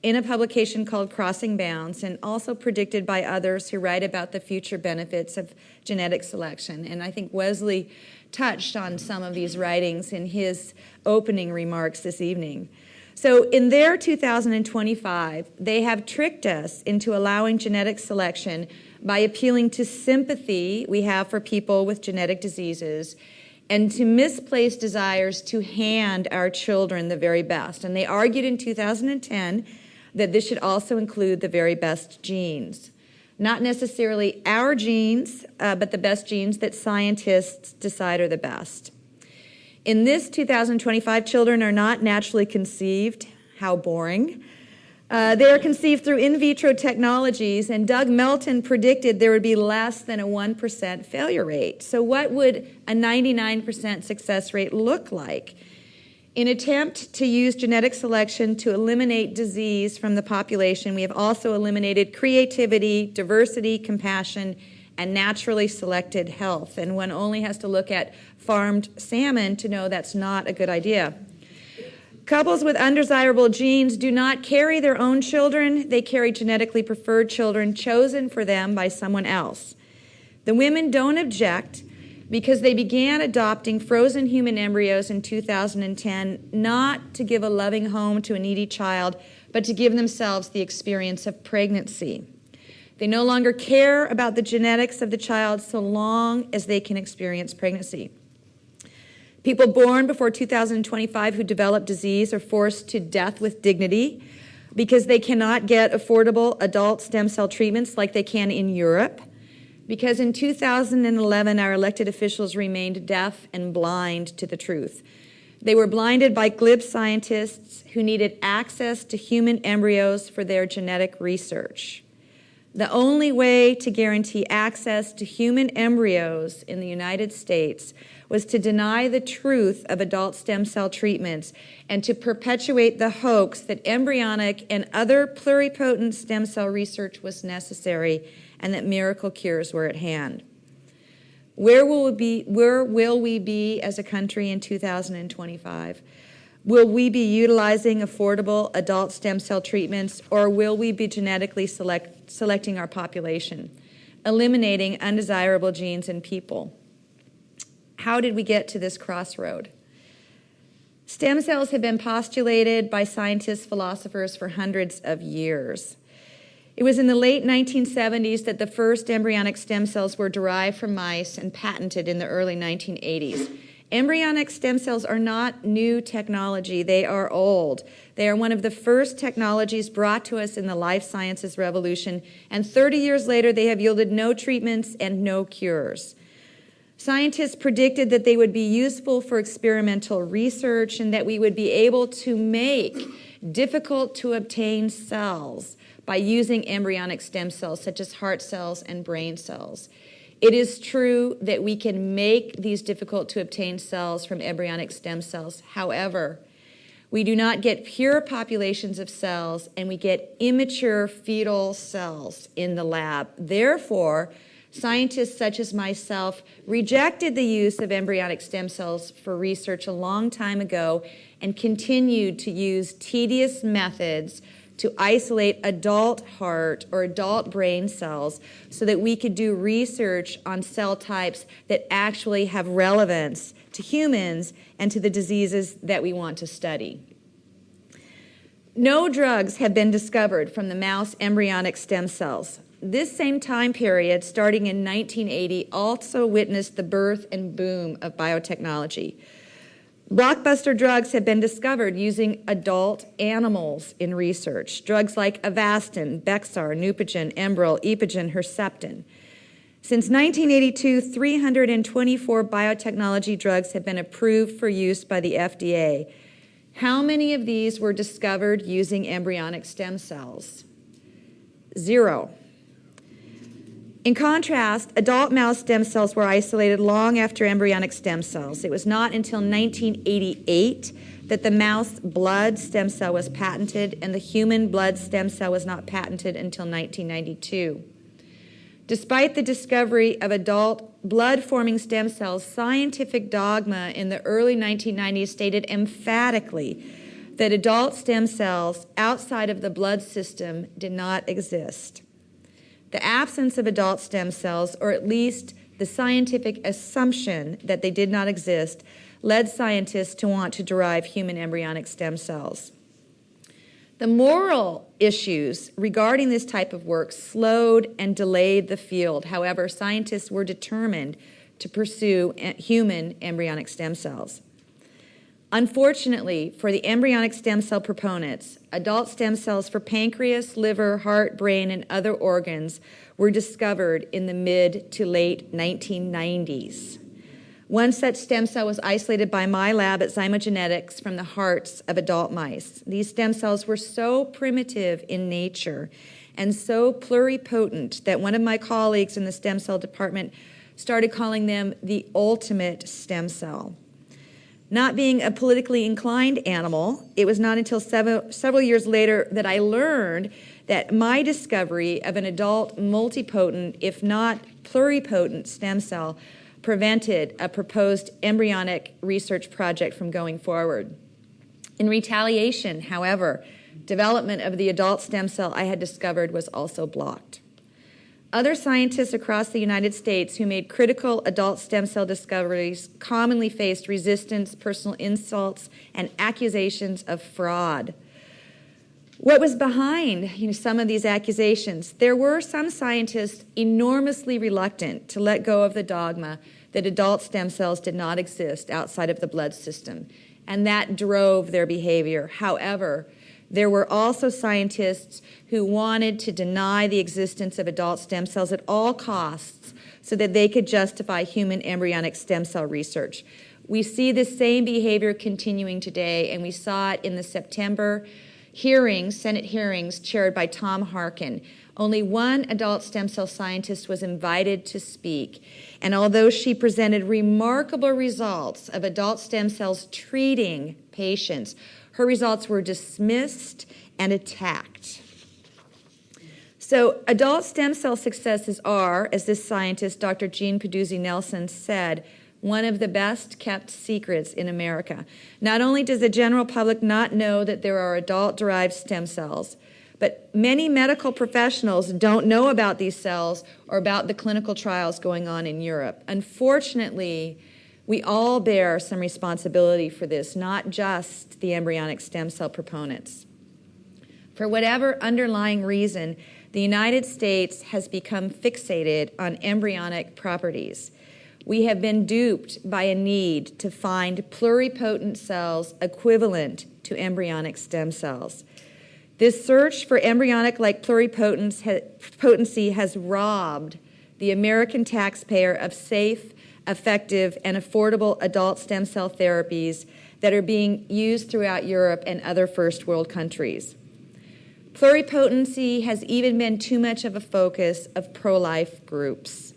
in a publication called Crossing Bounds, and also predicted by others who write about the future benefits of genetic selection. And I think Wesley touched on some of these writings in his opening remarks this evening. So in their 2025, they have tricked us into allowing genetic selection by appealing to sympathy we have for people with genetic diseases and to misplaced desires to hand our children the very best. And they argued in 2010 that this should also include the very best genes. Not necessarily our genes, but the best genes that scientists decide are the best. In this 2025, children are not naturally conceived. How boring. They are conceived through in vitro technologies, and Doug Melton predicted there would be less than a 1% failure rate. So what would a 99% success rate look like? In an attempt to use genetic selection to eliminate disease from the population, we have also eliminated creativity, diversity, compassion, and naturally selected health. And one only has to look at farmed salmon to know that's not a good idea. Couples with undesirable genes do not carry their own children. They carry genetically preferred children chosen for them by someone else. The women don't object because they began adopting frozen human embryos in 2010, not to give a loving home to a needy child, but to give themselves the experience of pregnancy. They no longer care about the genetics of the child so long as they can experience pregnancy. People born before 2025 who develop disease are forced to death with dignity because they cannot get affordable adult stem cell treatments like they can in Europe. Because in 2011, our elected officials remained deaf and blind to the truth. They were blinded by glib scientists who needed access to human embryos for their genetic research. The only way to guarantee access to human embryos in the United States was to deny the truth of adult stem cell treatments and to perpetuate the hoax that embryonic and other pluripotent stem cell research was necessary and that miracle cures were at hand. Where will we be as a country in 2025? Will we be utilizing affordable adult stem cell treatments, or will we be genetically selecting our population, eliminating undesirable genes in people? How did we get to this crossroad? Stem cells have been postulated by scientists, philosophers for hundreds of years. It was in the late 1970s that the first embryonic stem cells were derived from mice and patented in the early 1980s. Embryonic stem cells are not new technology. They are old. They are one of the first technologies brought to us in the life sciences revolution, and 30 years later, they have yielded no treatments and no cures. Scientists predicted that they would be useful for experimental research and that we would be able to make difficult-to-obtain cells by using embryonic stem cells, such as heart cells and brain cells. It is true that we can make these difficult-to-obtain cells from embryonic stem cells. However, we do not get pure populations of cells, and we get immature fetal cells in the lab. Therefore, scientists such as myself rejected the use of embryonic stem cells for research a long time ago and continued to use tedious methods to isolate adult heart or adult brain cells so that we could do research on cell types that actually have relevance to humans and to the diseases that we want to study. No drugs have been discovered from the mouse embryonic stem cells. This same time period, starting in 1980, also witnessed the birth and boom of biotechnology. Blockbuster drugs have been discovered using adult animals in research. Drugs like Avastin, Bexar, Neupogen, Enbrel, Epogen, Herceptin. Since 1982, 324 biotechnology drugs have been approved for use by the FDA. How many of these were discovered using embryonic stem cells? 0. In contrast, adult mouse stem cells were isolated long after embryonic stem cells. It was not until 1988 that the mouse blood stem cell was patented, and the human blood stem cell was not patented until 1992. Despite the discovery of adult blood-forming stem cells, scientific dogma in the early 1990s stated emphatically that adult stem cells outside of the blood system did not exist. The absence of adult stem cells, or at least the scientific assumption that they did not exist, led scientists to want to derive human embryonic stem cells. The moral issues regarding this type of work slowed and delayed the field. However, scientists were determined to pursue human embryonic stem cells. Unfortunately, for the embryonic stem cell proponents, adult stem cells for pancreas, liver, heart, brain, and other organs were discovered in the mid to late 1990s. One such stem cell was isolated by my lab at Zymogenetics from the hearts of adult mice. These stem cells were so primitive in nature and so pluripotent that one of my colleagues in the stem cell department started calling them the ultimate stem cell. Not being a politically inclined animal, it was not until several years later that I learned that my discovery of an adult multipotent, if not pluripotent stem cell prevented a proposed embryonic research project from going forward. In retaliation, however, development of the adult stem cell I had discovered was also blocked. Other scientists across the United States who made critical adult stem cell discoveries commonly faced resistance, personal insults, and accusations of fraud. What was behind some of these accusations? There were some scientists enormously reluctant to let go of the dogma that adult stem cells did not exist outside of the blood system, and that drove their behavior. However, there were also scientists who wanted to deny the existence of adult stem cells at all costs so that they could justify human embryonic stem cell research. We see the same behavior continuing today, and we saw it in the September hearings, Senate hearings, chaired by Tom Harkin. Only one adult stem cell scientist was invited to speak, and although she presented remarkable results of adult stem cells treating patients, her results were dismissed and attacked. So adult stem cell successes are, as this scientist, Dr. Jean Peduzzi Nelson, said, one of the best kept secrets in America. Not only does the general public not know that there are adult-derived stem cells, but many medical professionals don't know about these cells or about the clinical trials going on in Europe. Unfortunately, we all bear some responsibility for this, not just the embryonic stem cell proponents. For whatever underlying reason, the United States has become fixated on embryonic properties. We have been duped by a need to find pluripotent cells equivalent to embryonic stem cells. This search for embryonic-like pluripotency has robbed the American taxpayer of safe, effective, and affordable adult stem cell therapies that are being used throughout Europe and other first world countries. Pluripotency has even been too much of a focus of pro-life groups.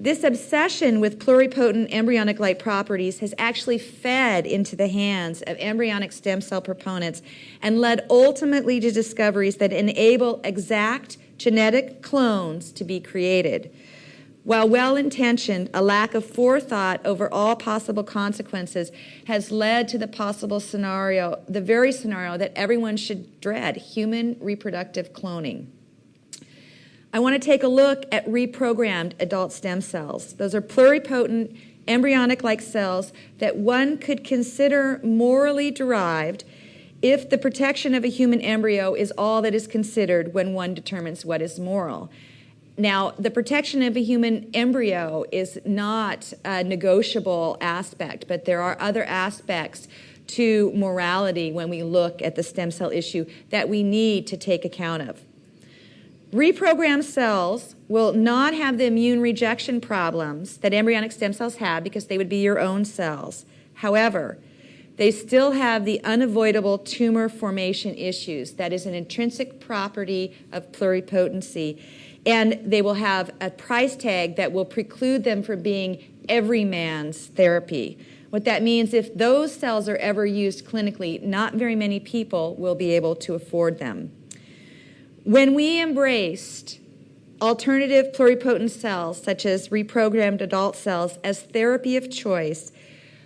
This obsession with pluripotent embryonic-like properties has actually fed into the hands of embryonic stem cell proponents and led ultimately to discoveries that enable exact genetic clones to be created. While well-intentioned, a lack of forethought over all possible consequences has led to the possible scenario, the very scenario that everyone should dread, human reproductive cloning. I want to take a look at reprogrammed adult stem cells. Those are pluripotent, embryonic-like cells that one could consider morally derived if the protection of a human embryo is all that is considered when one determines what is moral. Now, the protection of a human embryo is not a negotiable aspect, but there are other aspects to morality when we look at the stem cell issue that we need to take account of. Reprogrammed cells will not have the immune rejection problems that embryonic stem cells have because they would be your own cells. However, they still have the unavoidable tumor formation issues. That is an intrinsic property of pluripotency. And they will have a price tag that will preclude them from being every man's therapy. What that means, if those cells are ever used clinically, not very many people will be able to afford them. When we embraced alternative pluripotent cells, such as reprogrammed adult cells, as therapy of choice,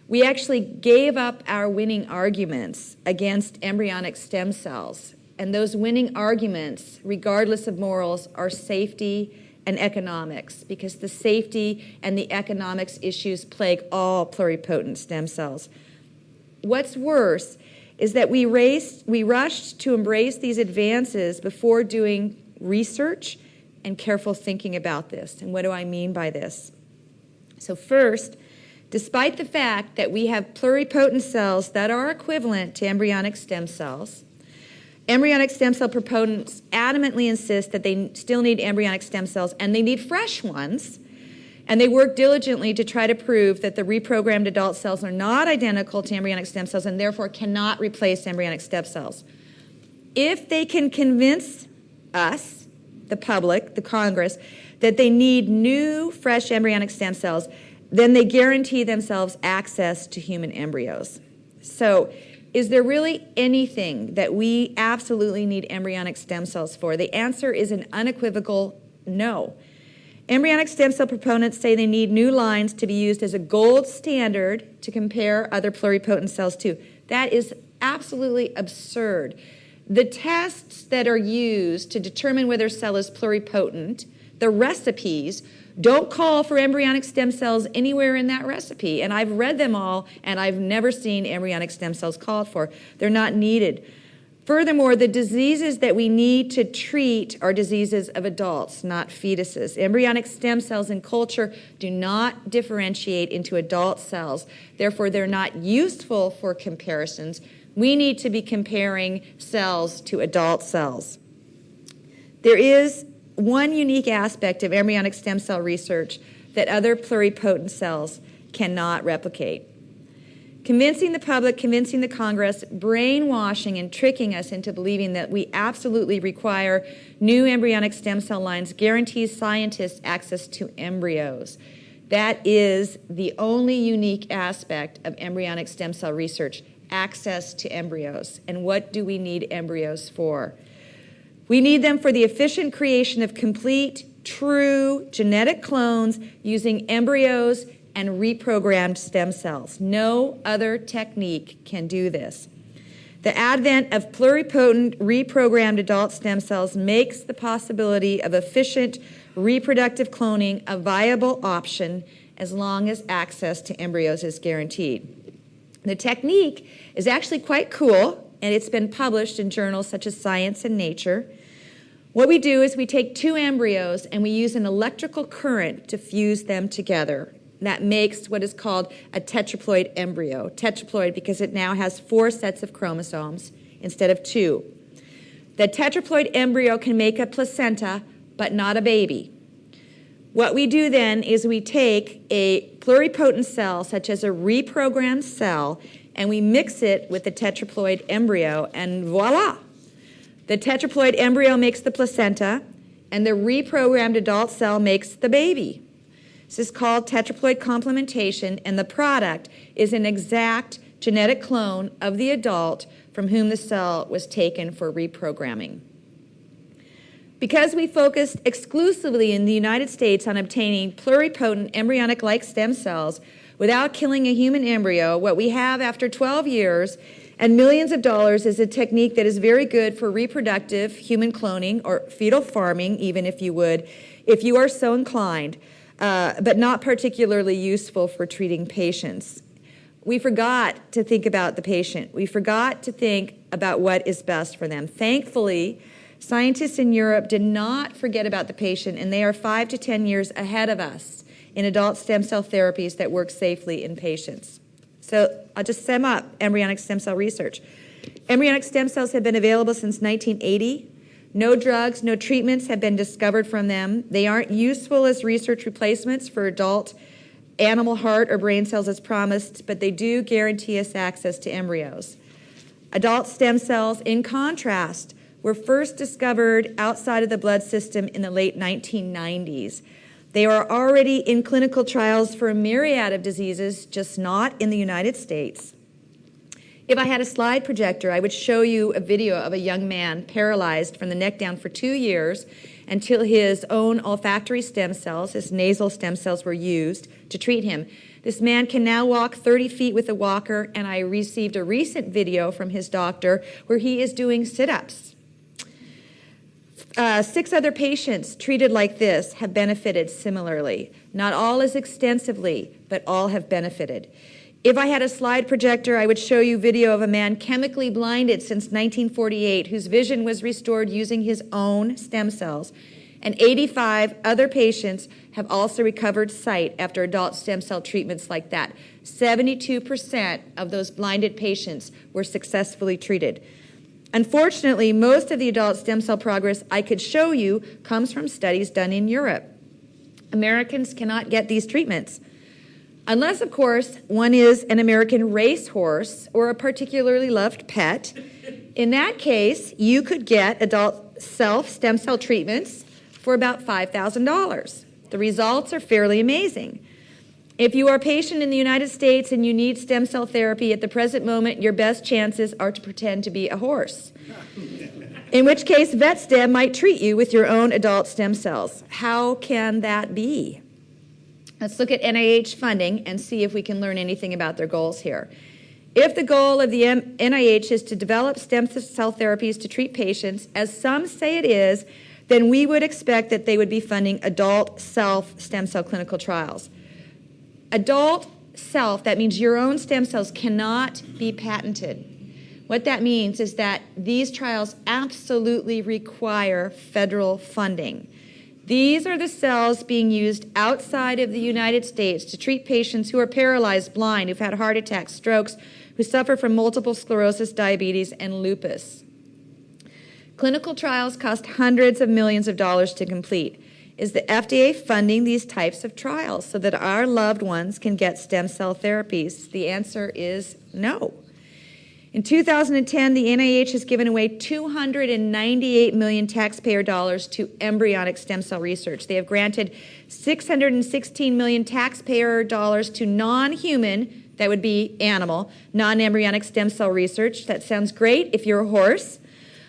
we actually gave up our winning arguments against embryonic stem cells. And those winning arguments, regardless of morals, are safety and economics, because the safety and the economics issues plague all pluripotent stem cells. What's worse is that we rushed to embrace these advances before doing research and careful thinking about this. And what do I mean by this? So first, despite the fact that we have pluripotent cells that are equivalent to embryonic stem cells, embryonic stem cell proponents adamantly insist that they still need embryonic stem cells and they need fresh ones, and they work diligently to try to prove that the reprogrammed adult cells are not identical to embryonic stem cells and therefore cannot replace embryonic stem cells. If they can convince us, the public, the Congress, that they need new, fresh embryonic stem cells, then they guarantee themselves access to human embryos. So, is there really anything that we absolutely need embryonic stem cells for? The answer is an unequivocal no. Embryonic stem cell proponents say they need new lines to be used as a gold standard to compare other pluripotent cells to. That is absolutely absurd. The tests that are used to determine whether a cell is pluripotent, the recipes, don't call for embryonic stem cells anywhere in that recipe. And I've read them all, and I've never seen embryonic stem cells called for. They're not needed. Furthermore, the diseases that we need to treat are diseases of adults, not fetuses. Embryonic stem cells in culture do not differentiate into adult cells. Therefore, they're not useful for comparisons. We need to be comparing cells to adult cells. There is one unique aspect of embryonic stem cell research that other pluripotent cells cannot replicate. Convincing the public, convincing the Congress, brainwashing and tricking us into believing that we absolutely require new embryonic stem cell lines guarantees scientists access to embryos. That is the only unique aspect of embryonic stem cell research, access to embryos. And what do we need embryos for? We need them for the efficient creation of complete, true genetic clones using embryos and reprogrammed stem cells. No other technique can do this. The advent of pluripotent reprogrammed adult stem cells makes the possibility of efficient reproductive cloning a viable option as long as access to embryos is guaranteed. The technique is actually quite cool, and it's been published in journals such as Science and Nature. What we do is we take two embryos and we use an electrical current to fuse them together. That makes what is called a tetraploid embryo. Tetraploid because it now has 4 sets of chromosomes instead of 2. The tetraploid embryo can make a placenta, but not a baby. What we do then is we take a pluripotent cell, such as a reprogrammed cell, and we mix it with the tetraploid embryo, and voila! The tetraploid embryo makes the placenta, and the reprogrammed adult cell makes the baby. This is called tetraploid complementation, and the product is an exact genetic clone of the adult from whom the cell was taken for reprogramming. Because we focused exclusively in the United States on obtaining pluripotent embryonic-like stem cells without killing a human embryo, what we have after 12 years and millions of dollars is a technique that is very good for reproductive human cloning, or fetal farming even, if you would, if you are so inclined, but not particularly useful for treating patients. We forgot to think about the patient. We forgot to think about what is best for them. Thankfully, scientists in Europe did not forget about the patient, and they are 5 to 10 years ahead of us in adult stem cell therapies that work safely in patients. So I'll just sum up embryonic stem cell research. Embryonic stem cells have been available since 1980. No drugs, no treatments have been discovered from them. They aren't useful as research replacements for adult animal heart or brain cells as promised, but they do guarantee us access to embryos. Adult stem cells, in contrast, were first discovered outside of the blood system in the late 1990s. They are already in clinical trials for a myriad of diseases, just not in the United States. If I had a slide projector, I would show you a video of a young man paralyzed from the neck down for 2 years until his own olfactory stem cells, his nasal stem cells, were used to treat him. This man can now walk 30 feet with a walker, and I received a recent video from his doctor where he is doing sit-ups. 6 other patients treated like this have benefited similarly. Not all as extensively, but all have benefited. If I had a slide projector, I would show you video of a man chemically blinded since 1948 whose vision was restored using his own stem cells. And 85 other patients have also recovered sight after adult stem cell treatments like that. 72% of those blinded patients were successfully treated. Unfortunately, most of the adult stem cell progress I could show you comes from studies done in Europe. Americans cannot get these treatments. Unless, of course, one is an American racehorse or a particularly loved pet. In that case, you could get adult stem cell treatments for about $5,000. The results are fairly amazing. If you are a patient in the United States and you need stem cell therapy at the present moment, your best chances are to pretend to be a horse. In which case, VetStem might treat you with your own adult stem cells. How can that be? Let's look at NIH funding and see if we can learn anything about their goals here. If the goal of the NIH is to develop stem cell therapies to treat patients, as some say it is, then we would expect that they would be funding adult self stem cell clinical trials. Adult self, that means your own stem cells, cannot be patented. What that means is that these trials absolutely require federal funding. These are the cells being used outside of the United States to treat patients who are paralyzed, blind, who've had heart attacks, strokes, who suffer from multiple sclerosis, diabetes, and lupus. Clinical trials cost hundreds of millions of dollars to complete. Is the FDA funding these types of trials so that our loved ones can get stem cell therapies? The answer is no. In 2010, the NIH has given away $298 million taxpayer dollars to embryonic stem cell research. They have granted $616 million taxpayer dollars to non-human, that would be animal, non-embryonic stem cell research. That sounds great if you're a horse,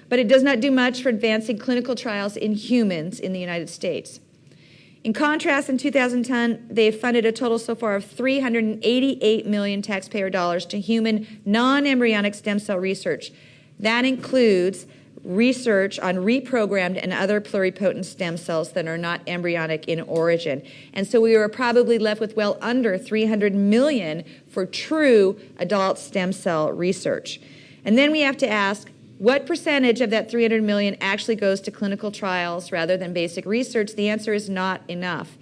but it does not do much for advancing clinical trials in humans in the United States. In contrast, in 2010, they have funded a total so far of $388 million taxpayer dollars to human non-embryonic stem cell research. That includes research on reprogrammed and other pluripotent stem cells that are not embryonic in origin. And so we were probably left with well under $300 million for true adult stem cell research. And then we have to ask, what percentage of that $300 million actually goes to clinical trials rather than basic research? The answer is not enough.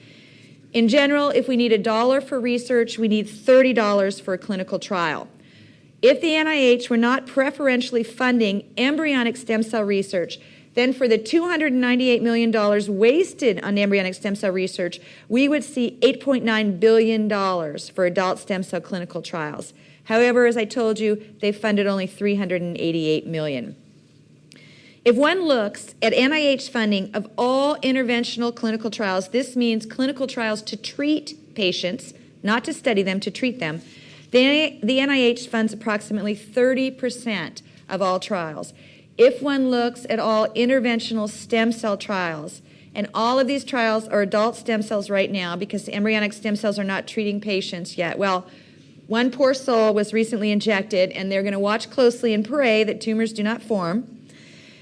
In general, if we need $1 for research, we need $30 for a clinical trial. If the NIH were not preferentially funding embryonic stem cell research, then for the $298 million wasted on embryonic stem cell research, we would see $8.9 billion for adult stem cell clinical trials. However, as I told you, they've funded only $388 million. If one looks at NIH funding of all interventional clinical trials, this means clinical trials to treat patients, not to study them, to treat them. The NIH funds approximately 30% of all trials. If one looks at all interventional stem cell trials, and all of these trials are adult stem cells right now because embryonic stem cells are not treating patients yet. Well, one poor soul was recently injected, and they're going to watch closely and pray that tumors do not form.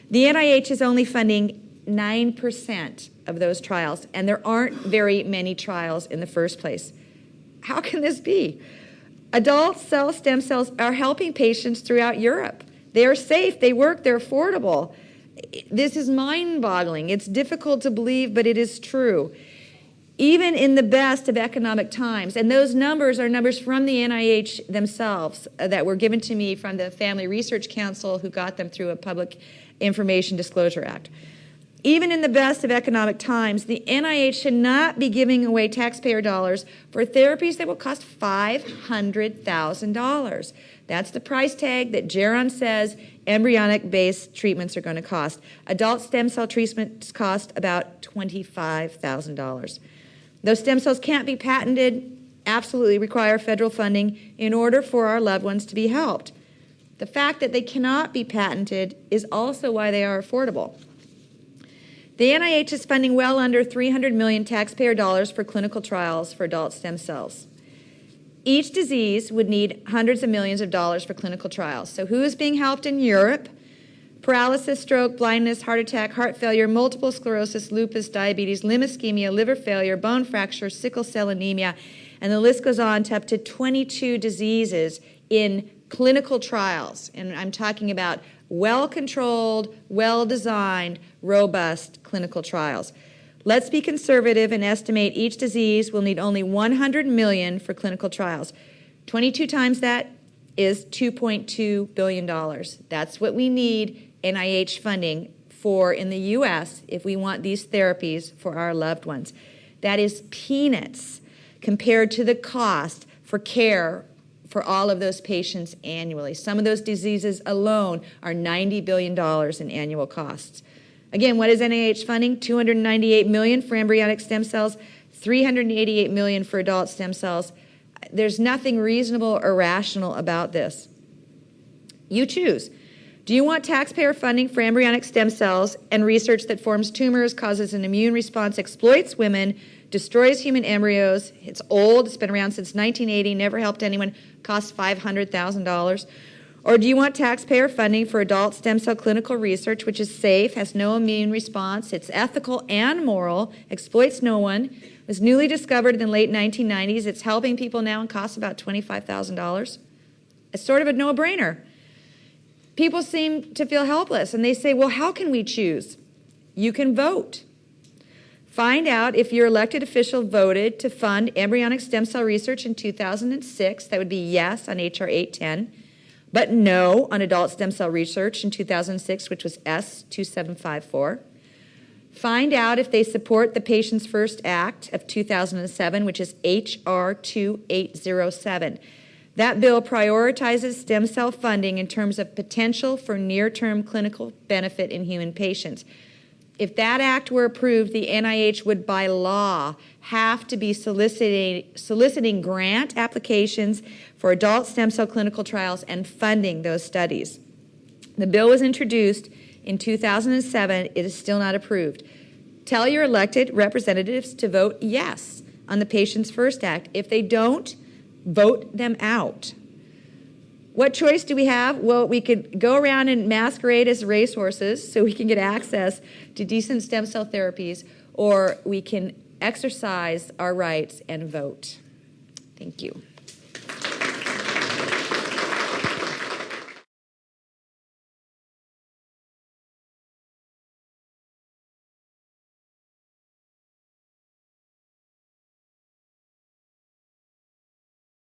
The NIH is only funding 9% of those trials, and there aren't very many trials in the first place. How can this be? Adult cell stem cells are helping patients throughout Europe. They are safe, they work, they're affordable. This is mind-boggling. It's difficult to believe, but it is true. Even in the best of economic times, and those numbers are numbers from the NIH themselves that were given to me from the Family Research Council, who got them through a Public Information Disclosure Act. Even in the best of economic times, the NIH should not be giving away taxpayer dollars for therapies that will cost $500,000. That's the price tag that Geron says embryonic-based treatments are going to cost. Adult stem cell treatments cost about $25,000. Those stem cells can't be patented, absolutely require federal funding in order for our loved ones to be helped. The fact that they cannot be patented is also why they are affordable. The NIH is funding well under $300 million taxpayer dollars for clinical trials for adult stem cells. Each disease would need hundreds of millions of dollars for clinical trials. So who is being helped in Europe? Paralysis, stroke, blindness, heart attack, heart failure, multiple sclerosis, lupus, diabetes, limb ischemia, liver failure, bone fracture, sickle cell anemia, and the list goes on to up to 22 diseases in clinical trials. And I'm talking about well-controlled, well-designed, robust clinical trials. Let's be conservative and estimate each disease will need only $100 million for clinical trials. 22 times that is $2.2 billion. That's what we need NIH funding for in the U.S. if we want these therapies for our loved ones. That is peanuts compared to the cost for care for all of those patients annually. Some of those diseases alone are $90 billion in annual costs. Again, what is NIH funding? $298 million for embryonic stem cells, $388 million for adult stem cells. There's nothing reasonable or rational about this. You choose. Do you want taxpayer funding for embryonic stem cells and research that forms tumors, causes an immune response, exploits women, destroys human embryos. It's old. It's been around since 1980, never helped anyone, costs $500,000. Or do you want taxpayer funding for adult stem cell clinical research, which is safe, has no immune response, it's ethical and moral, exploits no one, was newly discovered in the late 1990s, it's helping people now and costs about $25,000? It's sort of a no-brainer. People seem to feel helpless, and they say, well, how can we choose? You can vote. Find out if your elected official voted to fund embryonic stem cell research in 2006. That would be yes on H.R. 810, but no on adult stem cell research in 2006, which was S. 2754. Find out if they support the Patients First Act of 2007, which is H.R. 2807. That bill prioritizes stem cell funding in terms of potential for near-term clinical benefit in human patients. If that act were approved, the NIH would, by law, have to be soliciting grant applications for adult stem cell clinical trials and funding those studies. The bill was introduced in 2007. It is still not approved. Tell your elected representatives to vote yes on the Patients First Act. If they don't, vote them out. What choice do we have? Well, we could go around and masquerade as racehorses so we can get access to decent stem cell therapies, or we can exercise our rights and vote. Thank you.